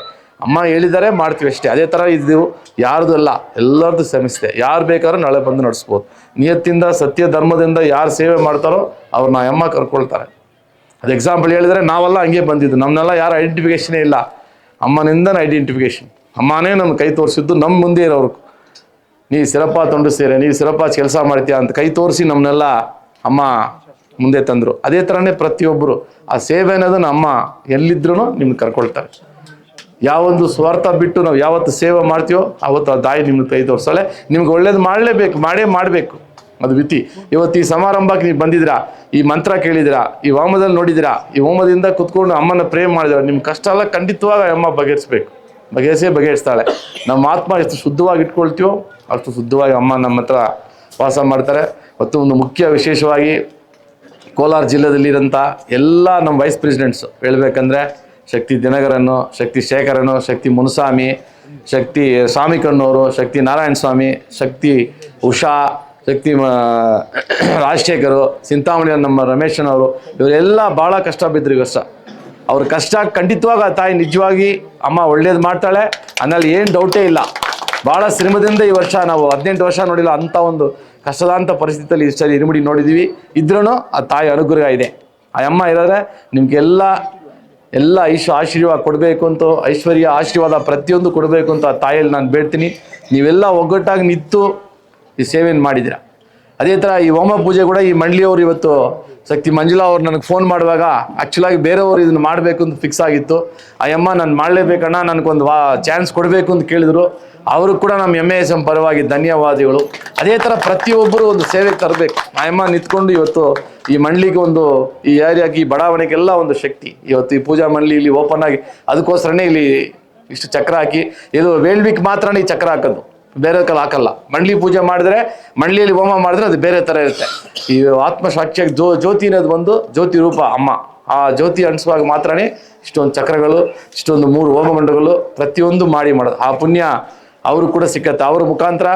ಅಮ್ಮ ಹೇಳಿದ್ದಾರೆ ಮಾಡ್ತೀವಿ ಅಷ್ಟೇ. ಅದೇ ಥರ ಇದು ಯಾರ್ದು ಅಲ್ಲ, ಎಲ್ಲರದ್ದು ಸಂಸ್ಥೆ. ಯಾರು ಬೇಕಾದ್ರೂ ನಾಳೆ ಬಂದು ನಡೆಸ್ಬೋದು. ನಿಯತ್ತಿಂದ ಸತ್ಯ ಧರ್ಮದಿಂದ ಯಾರು ಸೇವೆ ಮಾಡ್ತಾರೋ ಅವ್ರನ್ನ ಅಮ್ಮ ಕರ್ಕೊಳ್ತಾರೆ. ಅದು ಎಕ್ಸಾಂಪಲ್ ಹೇಳಿದರೆ ನಾವೆಲ್ಲ ಹಂಗೆ ಬಂದಿದ್ದು. ನಮ್ಮನ್ನೆಲ್ಲ ಯಾರು ಐಡೆಂಟಿಫಿಕೇಷನೇ ಇಲ್ಲ, ಅಮ್ಮನಿಂದನೇ ಐಡೆಂಟಿಫಿಕೇಷನ್. ಅಮ್ಮನೇ ನಮ್ಮ ಕೈ ತೋರಿಸಿದ್ದು. ನಮ್ಮ ಮುಂದೆ ಇರೋರು ನೀ ಸಿರಪ್ಪ ತೊಂಡು ಸೇರೆ, ನೀವು ಸಿರಪ್ಪ ಕೆಲಸ ಮಾಡ್ತೀಯ ಅಂತ ಕೈ ತೋರಿಸಿ ನಮ್ಮನ್ನೆಲ್ಲ ಅಮ್ಮ ಮುಂದೆ ತಂದರು. ಅದೇ ಥರನೇ ಪ್ರತಿಯೊಬ್ಬರು ಆ ಸೇವೆ ಅನ್ನೋದನ್ನ ಅಮ್ಮ ಎಲ್ಲಿದ್ರೂ ನಿಮ್ಗೆ ಕರ್ಕೊಳ್ತಾರೆ. ಯಾವೊಂದು ಸ್ವಾರ್ಥ ಬಿಟ್ಟು ನಾವು ಯಾವತ್ತು ಸೇವೆ ಮಾಡ್ತೀವೋ ಆವತ್ತು ಆ ತಾಯಿ ನಿಮ್ಗೆ ಕೈ ತೋರಿಸಲ್ಲ. ನಿಮ್ಗೆ ಒಳ್ಳೇದು ಮಾಡಲೇಬೇಕು, ಮಾಡಬೇಕು. ಅದು ವಿಧಿ. ಇವತ್ತು ಈ ಸಮಾರಂಭಕ್ಕೆ ನೀವು ಬಂದಿದ್ದೀರಾ, ಈ ಮಂತ್ರ ಕೇಳಿದಿರಾ, ಈ ಹೋಮದಲ್ಲಿ ನೋಡಿದಿರಾ, ಈ ಹೋಮದಿಂದ ಕುತ್ಕೊಂಡು ಅಮ್ಮನ ಪ್ರೇಮ್ ಮಾಡಿದಿರಾ, ನಿಮ್ಮ ಕಷ್ಟ ಎಲ್ಲ ಖಂಡಿತವಾಗ ಅಮ್ಮ ಬಗೆಹರಿಸ್ತಾಳೆ. ನಮ್ಮ ಆತ್ಮ ಎಷ್ಟು ಶುದ್ಧವಾಗಿ ಇಟ್ಕೊಳ್ತೀವೋ ಅಷ್ಟು ಶುದ್ಧವಾಗಿ ಅಮ್ಮ ನಮ್ಮ ಹತ್ರ ವಾಸ ಮಾಡ್ತಾರೆ. ಮತ್ತು ಒಂದು ಮುಖ್ಯ ವಿಶೇಷವಾಗಿ ಕೋಲಾರ ಜಿಲ್ಲೆಯಲ್ಲಿರೋಂಥ ಎಲ್ಲ ನಮ್ಮ ವೈಸ್ ಪ್ರೆಸಿಡೆಂಟ್ಸು ಹೇಳ್ಬೇಕಂದ್ರೆ ಶಕ್ತಿ ದಿನಕರನ್ನು, ಶಕ್ತಿ ಶೇಖರನು, ಶಕ್ತಿ ಮುನುಸ್ವಾಮಿ, ಶಕ್ತಿ ಸ್ವಾಮಿ ಕಣ್ಣವರು, ಶಕ್ತಿ ನಾರಾಯಣ ಸ್ವಾಮಿ, ಶಕ್ತಿ ಉಷಾ, ಶಕ್ತಿ ರಾಜಶೇಖರು, ಚಿಂತಾಮಣಿ ನಮ್ಮ ರಮೇಶನವರು, ಇವರೆಲ್ಲ ಭಾಳ ಕಷ್ಟ ಬಿದ್ದರು ಈ ವರ್ಷ. ಅವ್ರ ಕಷ್ಟ ಖಂಡಿತವಾಗ ಆ ತಾಯಿ ನಿಜವಾಗಿ ಅಮ್ಮ ಒಳ್ಳೇದು ಮಾಡ್ತಾಳೆ ಅನ್ನಲ್ಲಿ ಏನು ಡೌಟೇ ಇಲ್ಲ. ಭಾಳ ಶ್ರಮದಿಂದ ಈ ವರ್ಷ ನಾವು 18 ವರ್ಷ ನೋಡಿಲ್ಲ ಅಂಥ ಒಂದು ಕಷ್ಟದಾಂತ ಪರಿಸ್ಥಿತಿಯಲ್ಲಿ ಇಷ್ಟು ಇರುಮುಡಿ ನೋಡಿದ್ದೀವಿ. ಇದ್ರೂ ಆ ತಾಯಿ ಅನುಗ್ರಹ ಇದೆ. ಆ ಅಮ್ಮ ಇರೋದ್ರೆ ನಿಮಗೆಲ್ಲ ಆಶೀರ್ವಾದ ಕೊಡಬೇಕು ಅಂತ, ಐಶ್ವರ್ಯ ಆಶೀರ್ವಾದ ಪ್ರತಿಯೊಂದು ಕೊಡಬೇಕು ಅಂತ ಆ ತಾಯಿಯಲ್ಲಿ ನಾನು ಬೇಡ್ತೀನಿ. ನೀವೆಲ್ಲ ಒಗ್ಗಟ್ಟಾಗಿ ನಿಂತು ಈ ಸೇವೆಯನ್ನು ಮಾಡಿದ್ದೀರ. ಅದೇ ಥರ ಈ ಹೋಮ ಪೂಜೆ ಕೂಡ ಈ ಮಂಡ್ಲಿಯವರು ಇವತ್ತು ಶಕ್ತಿ ಮಂಜುಳಾ ಅವ್ರು ನನಗೆ ಫೋನ್ ಮಾಡುವಾಗ ಆ್ಯಕ್ಚುಲಾಗಿ ಬೇರೆಯವರು ಇದನ್ನು ಮಾಡಬೇಕು ಅಂತ ಫಿಕ್ಸ್ ಆಗಿತ್ತು. ಆ ಅಮ್ಮ ನಾನು ಮಾಡಲೇಬೇಕಣ್ಣ, ನನಗೊಂದು ಚಾನ್ಸ್ ಕೊಡಬೇಕು ಅಂತ ಕೇಳಿದರು. ಅವರು ಕೂಡ ನಮ್ಮ MASM ಪರವಾಗಿ ಧನ್ಯವಾದಗಳು. ಅದೇ ಥರ ಪ್ರತಿಯೊಬ್ಬರು ಒಂದು ಸೇವೆಗೆ ತರಬೇಕು. ಆ ಅಮ್ಮ ನಿಂತ್ಕೊಂಡು ಇವತ್ತು ಈ ಮಂಡ್ಲಿಗೆ ಒಂದು ಈ ಏರಿಯಾಗೆ ಈ ಬಡಾವಣೆಗೆಲ್ಲ ಒಂದು ಶಕ್ತಿ. ಇವತ್ತು ಈ ಪೂಜಾ ಮಂಡ್ಲಿ ಇಲ್ಲಿ ಓಪನ್ ಆಗಿ ಅದಕ್ಕೋಸ್ಕರನೇ ಇಲ್ಲಿ ಇಷ್ಟು ಚಕ್ರ ಹಾಕಿ, ಇದು ವೇಳ್ವಿಕ್ ಮಾತ್ರನೇ ಈ ಚಕ್ರ ಹಾಕೋದು, ಬೇರೆ ಕಲ್ಲ ಹಾಕಲ್ಲ. ಮಂಡ್ಲಿ ಪೂಜೆ ಮಾಡಿದ್ರೆ, ಮಂಡ್ಲಿಯಲ್ಲಿ ಹೋಮ ಮಾಡಿದ್ರೆ ಅದು ಬೇರೆ ಥರ ಇರುತ್ತೆ. ಈ ಆತ್ಮಸಾಕ್ಷಿಯಾಗಿ ಜ್ಯೋತಿ ಅನ್ನೋದು ಒಂದು ಜ್ಯೋತಿ ರೂಪ ಅಮ್ಮ. ಆ ಜ್ಯೋತಿ ಅಣಿಸುವಾಗ ಮಾತ್ರನೇ ಇಷ್ಟೊಂದು ಚಕ್ರಗಳು, ಇಷ್ಟೊಂದು 3 ಹೋಮಮಂಡಗಳು ಪ್ರತಿಯೊಂದು ಮಾಡೋದು. ಆ ಪುಣ್ಯ ಅವರು ಕೂಡ ಸಿಕ್ಕತ್ತೆ. ಅವ್ರ ಮುಖಾಂತರ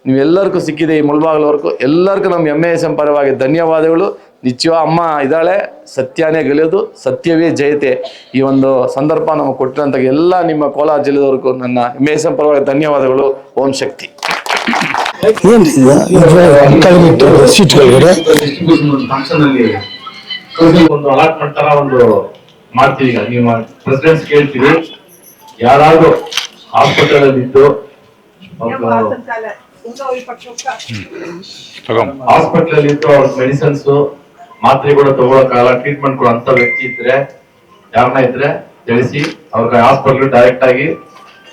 ನೀವೆಲ್ಲರಿಗೂ ಸಿಕ್ಕಿದೆ. ಈ ಮುಳ್ಬಾಗಿಲವರೆಗೂ ಎಲ್ಲರಿಗೂ ನಮ್ಮ MASM ಪರವಾಗಿ ಧನ್ಯವಾದಗಳು. ನಿತ್ಯ ಅಮ್ಮ ಇದ್ದಾಳೆ, ಸತ್ಯನೇ ಗೆಳೆಯೋದು, ಸತ್ಯವೇ ಜಯತೆ. ಈ ಒಂದು ಸಂದರ್ಭ ನಮಗೆ ಕೊಟ್ಟಿರೋಂಥ ಎಲ್ಲ ನಿಮ್ಮ ಕೋಲಾರ ಜಿಲ್ಲೆದವರೆಗೂ ನನ್ನ MASM ಪರವಾಗಿ ಧನ್ಯವಾದಗಳು. ಓಂ ಶಕ್ತಿ. ಒಂದು ಅಲಾಟ್ಮೆಂಟ್ ತರ ಒಂದು ಮಾಡ್ತೀವಿ. ಈಗ ನೀವು ಪ್ರೆಸಿಡೆಂಟ್ಸ್ ಕೇಳ್ತೀವಿ, ಯಾರಾದ್ರೂ ಹಾಸ್ಪಿಟಲ್ ಅಲ್ಲಿ ಇದ್ದು ಹಾಸ್ಪಿಟಲ್ ಅಲ್ಲಿ ಇದ್ದು ಅವ್ರ ಮೆಡಿಸಿನ್ಸ್ ಮಾತ್ರೆಗಳು ತಗೊಳಕಾಗಲ್ಲ, ಟ್ರೀಟ್ಮೆಂಟ್ ಕೊಡೋ ಅಂತ ವ್ಯಕ್ತಿ ಇದ್ರೆ, ಯಾರನ್ನ ಇದ್ರೆ ತಿಳಿಸಿ ಅವ್ರಿಗೆ ಹಾಸ್ಪಿಟಲ್ ಡೈರೆಕ್ಟ್ ಆಗಿ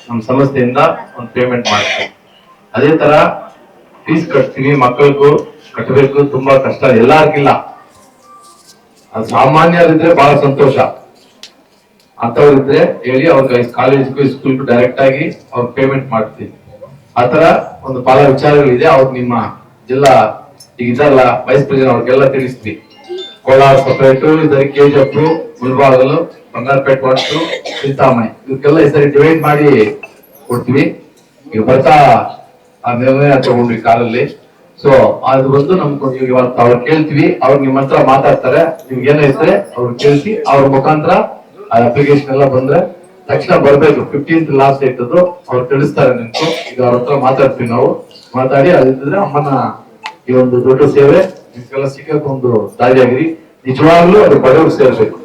ನಮ್ಮ ಸಂಸ್ಥೆಯಿಂದ ಒಂದು ಪೇಮೆಂಟ್ ಮಾಡ್ತೀವಿ. ಅದೇ ತರ ಫೀಸ್ ಕಟ್ತೀವಿ, ಮಕ್ಕಳಿಗೂ ಕಟ್ಟಬೇಕು. ತುಂಬಾ ಕಷ್ಟ ಎಲ್ಲಾರ್ಗಿಲ್ಲ, ಅದು ಸಾಮಾನ್ಯರಿದ್ರೆ ಬಹಳ ಸಂತೋಷ. ಅಂತವ್ರಿದ್ರೆ ಹೇಳಿ ಅವ್ರಿಗೆ ಕಾಲೇಜ್ಗೂ ಸ್ಕೂಲ್ಗೂ ಡೈರೆಕ್ಟ್ ಆಗಿ ಅವ್ರ ಪೇಮೆಂಟ್ ಮಾಡ್ತೀವಿ. ಆತರ ಒಂದು ಬಹಳ ವಿಚಾರಗಳಿದೆ. ಅವ್ರು ನಿಮ್ಮ ಜಿಲ್ಲಾ ಈಗ ಇದಲ್ಲ ವೈಸ್ ಪ್ರೆಸಿಡೆಂಟ್ ಅವ್ರಿಗೆಲ್ಲ ತಿಳಿಸ್ತೀವಿ. ಕೋಲಾರ ಸಪರೇಟ್, ಇದರ KGF, ಮುಳಬಾಗಿಲು, ಬಂಗಾರಪೇಟೆ 1, ಚಿಂತಾಮಣಿ ಇವಕ್ಕೆಲ್ಲ ಈ ಸರಿ ಡಿವೈಡ್ ಮಾಡಿ ಕೊಡ್ತೀವಿ. ಈಗ ಬರ್ತಾ ಆ ನಿರ್ಣಯ ತಗೊಂಡ್ವಿ ಕಾಲಲ್ಲಿ. ಸೊ ಅದು ಬಂದು ನಮ್ಗೆ ಇವತ್ತು ಅವ್ರು ಕೇಳ್ತೀವಿ, ಅವ್ರು ನಿಮ್ಮ ಹತ್ರ ಮಾತಾಡ್ತಾರೆ, ನಿಮ್ಗೆ ಏನೈತೆ ಅವ್ರು ಕೇಳಿಸಿ ಅವ್ರ ಮುಖಾಂತರ ಆ ಅಪ್ಲಿಕೇಶನ್ ಎಲ್ಲ ಬಂದ್ರೆ ತಕ್ಷಣ ಬರ್ಬೇಕು. 15th ಲಾಸ್ಟ್ ಡೇಟ್ ಅದು, ಅವ್ರು ತಿಳಿಸ್ತಾರೆ ನಿಮ್ಗೆ. ಈಗ ಅವ್ರ ಹತ್ರ ಮಾತಾಡ್ತೀವಿ ನಾವು, ಮಾತಾಡಿ ಅದಿದ್ರೆ ಅಮ್ಮನ ಈ ಒಂದು ದೊಡ್ಡ ಸೇವೆ ನಿಮ್ಗೆಲ್ಲ ಸಿಕ್ಕಕ್ಕೆ ಒಂದು ದಾರಿಯಾಗಿರಿ. ನಿಜವಾಗ್ಲೂ ಅದು ಬಡವ್ರು ಸೇರ್ಬೇಕು.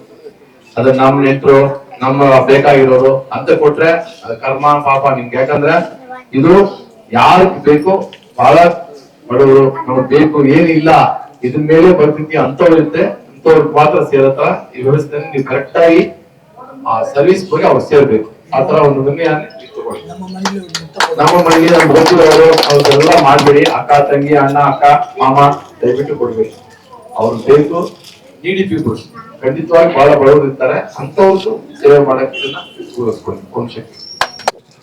ಅದನ್ನ ನಮ್ಮ ನೆಂಟರು ನಮ್ಮ ಬೇಕಾಗಿರೋರು ಅಂತ ಕೊಟ್ರೆ ಅದು ಕರ್ಮ ಪಾಪ ನಿಮ್ಗೆ. ಯಾಕಂದ್ರೆ ಇದು ಯಾರಿಗೆ ಬೇಕು, ಬಹಳ ಬಡವರು ನಮ್ಗೆ ಬೇಕು ಏನಿಲ್ಲ ಇದ್ರ ಮೇಲೆ ಬರ್ತಿದ್ವಿ ಅಂತವ್ರು ಇರುತ್ತೆ, ಅಂತವ್ರಿಗೆ ಮಾತ್ರ ಸೇರತ್ತ ಈ ವ್ಯವಸ್ಥೆ. ನೀವು ಕರೆಕ್ಟ್ ಆಗಿ ಆ ಸರ್ವಿಸ್ ಬಗ್ಗೆ ಅವ್ರು ಸೇರ್ಬೇಕು. ಆತರ ಒಂದು ನಮ್ಮ ಮನೆಗೆ ನಮ್ಗೆ ಗೊತ್ತಿರೋರು ಅವ್ರೆಲ್ಲ ಮಾಡ್ಬೇಡಿ. ಅಕ್ಕ ತಂಗಿ ಅಣ್ಣ ಅಕ್ಕ ಮಾಮ ದಯವಿಟ್ಟು ಕೊಡ್ಬೇಕು. ಅವ್ರು ಬೇಕು ನೀಡಿ ಪೀಪಲ್ಸ್ ಖಂಡಿತವಾಗಿ ಬಹಳ ಬಡವರು ಇರ್ತಾರೆ, ಅಂತವ್ರು ಸೇವೆ ಮಾಡಕ್ಕೆ ಓಂ ಶಕ್ತಿ.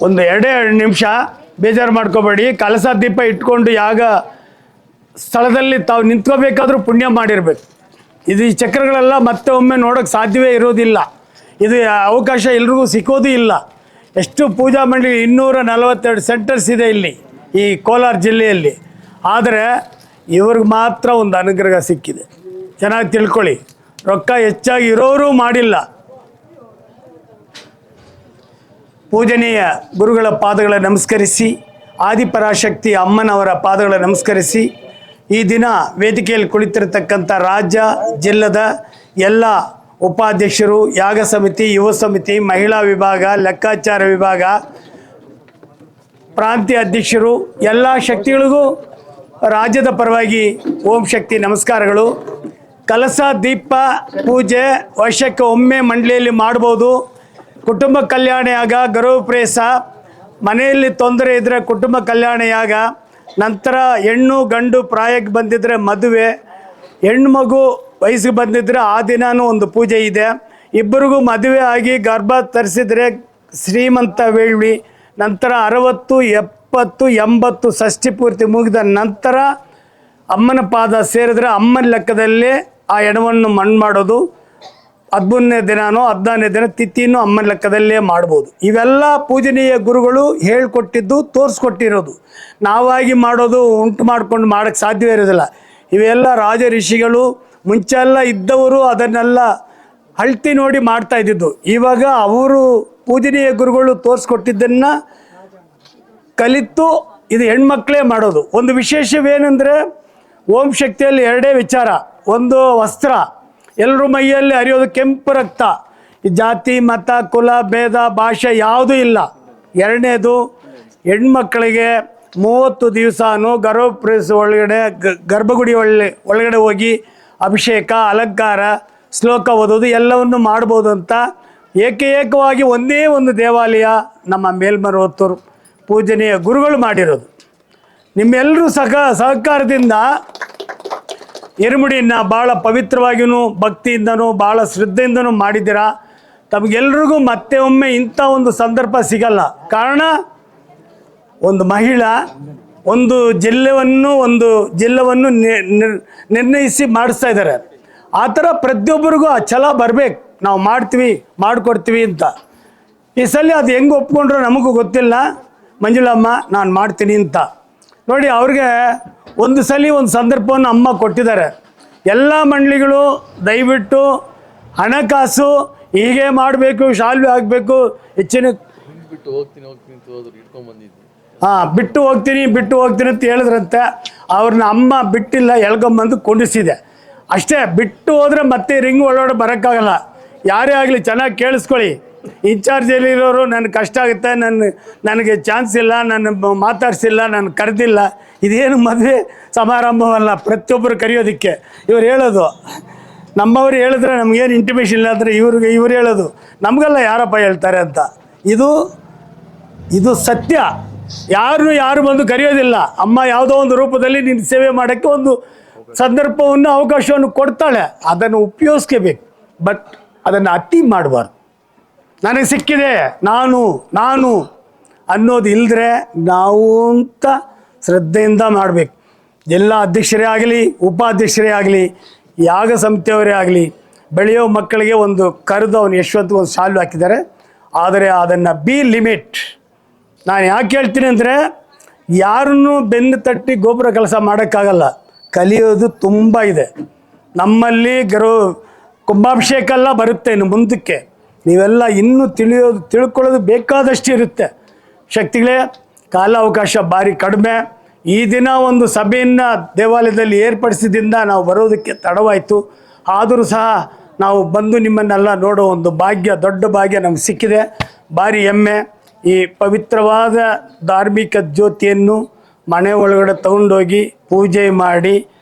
ಒಂದು 2 ನಿಮಿಷ ಬೇಜಾರು ಮಾಡ್ಕೋಬೇಡಿ. ಕಲಸ ದೀಪ ಇಟ್ಕೊಂಡು ಯಾಗ ಸ್ಥಳದಲ್ಲಿ ತಾವು ನಿಂತ್ಕೋಬೇಕಾದ್ರೂ ಪುಣ್ಯ ಮಾಡಿರ್ಬೇಕು. ಇದು ಈ ಚಕ್ರಗಳೆಲ್ಲ ಮತ್ತೆ ಒಮ್ಮೆ ನೋಡೋಕ್ಕೆ ಸಾಧ್ಯವೇ ಇರೋದಿಲ್ಲ. ಇದು ಅವಕಾಶ ಎಲ್ರಿಗೂ ಸಿಕ್ಕೋದು ಇಲ್ಲ. ಎಷ್ಟು ಪೂಜಾ ಮಂಡಳಿ 242 ಸೆಂಟರ್ಸ್ ಇದೆ ಇಲ್ಲಿ ಈ ಕೋಲಾರ ಜಿಲ್ಲೆಯಲ್ಲಿ. ಆದರೆ ಇವ್ರಿಗೆ ಮಾತ್ರ ಒಂದು ಅನುಗ್ರಹ ಸಿಕ್ಕಿದೆ. ಚೆನ್ನಾಗಿ ತಿಳ್ಕೊಳ್ಳಿ. ರೊಕ್ಕ ಹೆಚ್ಚಾಗಿ ಇರೋರು ಮಾಡಿಲ್ಲ. ಪೂಜನೀಯ ಗುರುಗಳ ಪಾದಗಳ ನಮಸ್ಕರಿಸಿ, ಆದಿಪರಾಶಕ್ತಿ ಅಮ್ಮನವರ ಪಾದಗಳ ನಮಸ್ಕರಿಸಿ, ಈ ದಿನ ವೇದಿಕೆಯಲ್ಲಿ ಕುಳಿತಿರತಕ್ಕಂಥ ರಾಜ್ಯ ಜಿಲ್ಲದ ಎಲ್ಲ ಉಪಾಧ್ಯಕ್ಷರು, ಯಾಗ ಸಮಿತಿ, ಯುವ ಸಮಿತಿ, ಮಹಿಳಾ ವಿಭಾಗ, ಲೆಕ್ಕಾಚಾರ ವಿಭಾಗ, ಪ್ರಾಂತೀಯ ಅಧ್ಯಕ್ಷರು, ಎಲ್ಲ ಶಕ್ತಿಗಳಿಗೂ ರಾಜ್ಯದ ಪರವಾಗಿ ಓಂ ಶಕ್ತಿ ನಮಸ್ಕಾರಗಳು. ಕಲಸ ದೀಪ ಪೂಜೆ ವರ್ಷಕ್ಕೆ ಒಮ್ಮೆ ಮಂಡಳಿಯಲ್ಲಿ ಮಾಡ್ಬೋದು. ಕುಟುಂಬ ಕಲ್ಯಾಣ ಯಾಗ, ಗರ್ಭಪ್ರವೇಶ, ಮನೆಯಲ್ಲಿ ತೊಂದರೆ ಇದ್ದರೆ ಕುಟುಂಬ ಕಲ್ಯಾಣ ಯಾಗ, ನಂತರ ಹೆಣ್ಣು ಗಂಡು ಪ್ರಾಯಕ್ಕೆ ಬಂದಿದ್ದರೆ ಮದುವೆ, ಹೆಣ್ಣು ಮಗು ವಯಸ್ಸಿಗೆ ಬಂದಿದ್ದರೆ ಆ ದಿನಾನೂ ಒಂದು ಪೂಜೆ ಇದೆ. ಇಬ್ಬರಿಗೂ ಮದುವೆ ಆಗಿ ಗರ್ಭ ತರಿಸಿದರೆ ಶ್ರೀಮಂತ ವೇಳ್ವಿ, ನಂತರ 60, 70, 80 ಷಷ್ಠಿ ಪೂರ್ತಿ ಮುಗಿದ ನಂತರ ಅಮ್ಮನ ಪಾದ ಸೇರಿದ್ರೆ ಅಮ್ಮನ ಲೆಕ್ಕದಲ್ಲಿ ಆ ಹೆಣವನ್ನು ಮಣ್ಣು ಮಾಡೋದು. 13ನೇ ದಿನನೋ 14ನೇ ದಿನ ತಿಥಿನೂ ಅಮ್ಮನ ಲೆಕ್ಕದಲ್ಲೇ ಮಾಡ್ಬೋದು. ಇವೆಲ್ಲ ಪೂಜನೀಯ ಗುರುಗಳು ಹೇಳ್ಕೊಟ್ಟಿದ್ದು, ತೋರಿಸ್ಕೊಟ್ಟಿರೋದು. ನಾವಾಗಿ ಮಾಡೋದು ಉಂಟು ಮಾಡ್ಕೊಂಡು ಮಾಡೋಕ್ಕೆ ಸಾಧ್ಯವೇ ಇರೋದಿಲ್ಲ. ಇವೆಲ್ಲ ರಾಜ ಋಷಿಗಳು ಮುಂಚೆಲ್ಲ ಇದ್ದವರು ಅದನ್ನೆಲ್ಲ ಅಳ್ತಿ ನೋಡಿ ಮಾಡ್ತಾ ಇದ್ದಿದ್ದು. ಇವಾಗ ಅವರು ಪೂಜನೀಯ ಗುರುಗಳು ತೋರಿಸ್ಕೊಟ್ಟಿದ್ದನ್ನು ಕಲಿತು ಇದು ಹೆಣ್ಮಕ್ಳೇ ಮಾಡೋದು. ಒಂದು ವಿಶೇಷವೇನೆಂದರೆ ಓಂ ಶಕ್ತಿಯಲ್ಲಿ 2 ವಿಚಾರ. ಒಂದು ವಸ್ತ್ರ, ಎಲ್ಲರೂ ಮೈಯಲ್ಲಿ ಹರಿಯೋದು ಕೆಂಪು ರಕ್ತ. ಈ ಜಾತಿ ಮತ ಕುಲ ಭೇದ ಭಾಷೆ ಯಾವುದೂ ಇಲ್ಲ. 2ನೇದು ಹೆಣ್ಮಕ್ಕಳಿಗೆ 30 ದಿವಸನೂ ಗರ್ಭಪ್ರವೇಶ ಒಳಗಡೆ ಗರ್ಭಗುಡಿ ಒಳಗಡೆ ಹೋಗಿ ಅಭಿಷೇಕ, ಅಲಂಕಾರ, ಶ್ಲೋಕ ಓದೋದು ಎಲ್ಲವನ್ನು ಮಾಡ್ಬೋದು ಅಂತ ಏಕವಾಗಿ ಒಂದೇ ಒಂದು ದೇವಾಲಯ ನಮ್ಮ ಮೇಲ್ಮರುವತ್ತೂರು ಪೂಜನೀಯ ಗುರುಗಳು ಮಾಡಿರೋದು. ನಿಮ್ಮೆಲ್ಲರೂ ಸಹಕಾರದಿಂದ ಇರುಮುಡಿಯನ್ನು ಭಾಳ ಪವಿತ್ರವಾಗಿಯೂ ಭಕ್ತಿಯಿಂದನೂ ಭಾಳ ಶ್ರದ್ಧೆಯಿಂದನೂ ಮಾಡಿದ್ದೀರಾ. ತಮಗೆಲ್ರಿಗೂ ಮತ್ತೆ ಒಮ್ಮೆ ಇಂಥ ಒಂದು ಸಂದರ್ಭ ಸಿಗಲ್ಲ. ಕಾರಣ, ಒಂದು ಮಹಿಳಾ ಒಂದು ಜಿಲ್ಲೆಯನ್ನು ನಿರ್ಣಯಿಸಿ ಮಾಡಿಸ್ತಾ ಇದ್ದಾರೆ. ಆ ಥರ ಪ್ರತಿಯೊಬ್ಬರಿಗೂ ಆ ಛಲ ಬರಬೇಕು. ನಾವು ಮಾಡ್ತೀವಿ, ಮಾಡಿಕೊಡ್ತೀವಿ ಅಂತ. ಈ ಸಲ ಅದು ಹೆಂಗೆ ಒಪ್ಕೊಂಡ್ರು ನಮಗೂ ಗೊತ್ತಿಲ್ಲ. ಮಂಜುಳಮ್ಮ ನಾನು ಮಾಡ್ತೀನಿ ಅಂತ ನೋಡಿ, ಅವ್ರಿಗೆ ಒಂದು ಸಲ ಒಂದು ಸಂದರ್ಭವನ್ನು ಅಮ್ಮ ಕೊಟ್ಟಿದ್ದಾರೆ. ಎಲ್ಲ ಮಂಡಳಿಗಳು ದಯವಿಟ್ಟು ಹಣಕಾಸು ಹೀಗೆ ಮಾಡಬೇಕು, ಶಾಲ್ವೆ ಆಗಬೇಕು, ಹೆಚ್ಚಿನ ಬಿಟ್ಟು ಹೋಗ್ತೀನಿ ಅಂತ ಹೇಳಿದ್ರಂತೆ. ಅವ್ರನ್ನ ಅಮ್ಮ ಬಿಟ್ಟಿಲ್ಲ, ಎಳ್ಕೊಂಬಂದು ಕೊಂಡಿಸಿದೆ ಅಷ್ಟೇ. ಬಿಟ್ಟು ಹೋದರೆ ಮತ್ತೆ ರಿಂಗ್ ಒಳಗಡೆ ಬರೋಕ್ಕಾಗಲ್ಲ. ಯಾರೇ ಆಗಲಿ ಚೆನ್ನಾಗಿ ಕೇಳಿಸ್ಕೊಳ್ಳಿ. ಇನ್ಚಾರ್ಜಲ್ಲಿರೋರು ನನಗೆ ಕಷ್ಟ ಆಗುತ್ತೆ, ನನಗೆ ಚಾನ್ಸ್ ಇಲ್ಲ, ನನ್ನ ಮಾತಾಡ್ಸಿಲ್ಲ, ನಾನು ಕರೆದಿಲ್ಲ. ಇದೇನು ಮದುವೆ ಸಮಾರಂಭವಲ್ಲ ಪ್ರತಿಯೊಬ್ಬರು ಕರೆಯೋದಕ್ಕೆ. ಇವ್ರು ಹೇಳೋದು, ನಮ್ಮವ್ರು ಹೇಳಿದ್ರೆ ನಮಗೇನು ಇಂಟಿಮೇಷನ್ ಇಲ್ಲ ಅಂದರೆ ಇವ್ರು ಹೇಳೋದು ನಮಗೆಲ್ಲ ಯಾರಪ್ಪ ಹೇಳ್ತಾರೆ ಅಂತ. ಇದು ಸತ್ಯ. ಯಾರು ಬಂದು ಕರೆಯೋದಿಲ್ಲ. ಅಮ್ಮ ಯಾವುದೋ ಒಂದು ರೂಪದಲ್ಲಿ ನಿನ್ನ ಸೇವೆ ಮಾಡೋಕ್ಕೆ ಒಂದು ಸಂದರ್ಭವನ್ನು, ಅವಕಾಶವನ್ನು ಕೊಡ್ತಾಳೆ. ಅದನ್ನು ಉಪಯೋಗಿಸ್ಕೋಬೇಕು. ಬಟ್ ಅದನ್ನು ಅತಿ ಮಾಡಬಾರ್ದು. ನನಗೆ ಸಿಕ್ಕಿದೆ ನಾನು ಅನ್ನೋದು ಇಲ್ಲದ್ರೆ ನಾವು ಅಂತ ಶ್ರದ್ಧೆಯಿಂದ ಮಾಡಬೇಕು. ಜಿಲ್ಲಾ ಅಧ್ಯಕ್ಷರೇ ಆಗಲಿ, ಉಪಾಧ್ಯಕ್ಷರೇ ಆಗಲಿ, ಯಾಗ ಸಮಿತಿಯವರೇ ಆಗಲಿ, ಬೆಳೆಯೋ ಮಕ್ಕಳಿಗೆ ಒಂದು ಕರೆದು ಅವನು ಯಶವಂತ ಒಂದು ಶಾಲು ಹಾಕಿದ್ದಾರೆ. ಆದರೆ ಅದನ್ನು ಬಿ ಲಿಮಿಟ್. ನಾನು ಯಾಕೆ ಹೇಳ್ತೀನಿ ಅಂದರೆ, ಯಾರನ್ನೂ ಬೆನ್ನು ತಟ್ಟಿ ಗೋಪುರ ಕೆಲಸ ಮಾಡೋಕ್ಕಾಗಲ್ಲ. ಕಲಿಯೋದು ತುಂಬ ಇದೆ. ನಮ್ಮಲ್ಲಿ ಕುಂಭಾಭಿಷೇಕ ಎಲ್ಲ ಬರುತ್ತೆ ಇನ್ನು ಮುಂದಕ್ಕೆ. ನೀವೆಲ್ಲ ಇನ್ನೂ ತಿಳ್ಕೊಳ್ಳೋದು ಬೇಕಾದಷ್ಟು ಇರುತ್ತೆ. ಶಕ್ತಿಗಳೇ, ಕಾಲಾವಕಾಶ ಭಾರಿ ಕಡಿಮೆ. ಈ ದಿನ ಒಂದು ಸಭೆಯನ್ನು ದೇವಾಲಯದಲ್ಲಿ ಏರ್ಪಡಿಸಿದಿಂದ ನಾವು ಬರೋದಕ್ಕೆ ತಡವಾಯಿತು. ಆದರೂ ಸಹ ನಾವು ಬಂದು ನಿಮ್ಮನ್ನೆಲ್ಲ ನೋಡೋ ಒಂದು ಭಾಗ್ಯ, ದೊಡ್ಡ ಭಾಗ್ಯ ನಮ್ಗೆ ಸಿಕ್ಕಿದೆ. ಭಾರಿ ಹೆಮ್ಮೆ. ಈ ಪವಿತ್ರವಾದ ಧಾರ್ಮಿಕ ಜ್ಯೋತಿಯನ್ನು ಮನೆ ಒಳಗಡೆ ತಗೊಂಡೋಗಿ ಪೂಜೆ ಮಾಡಿ,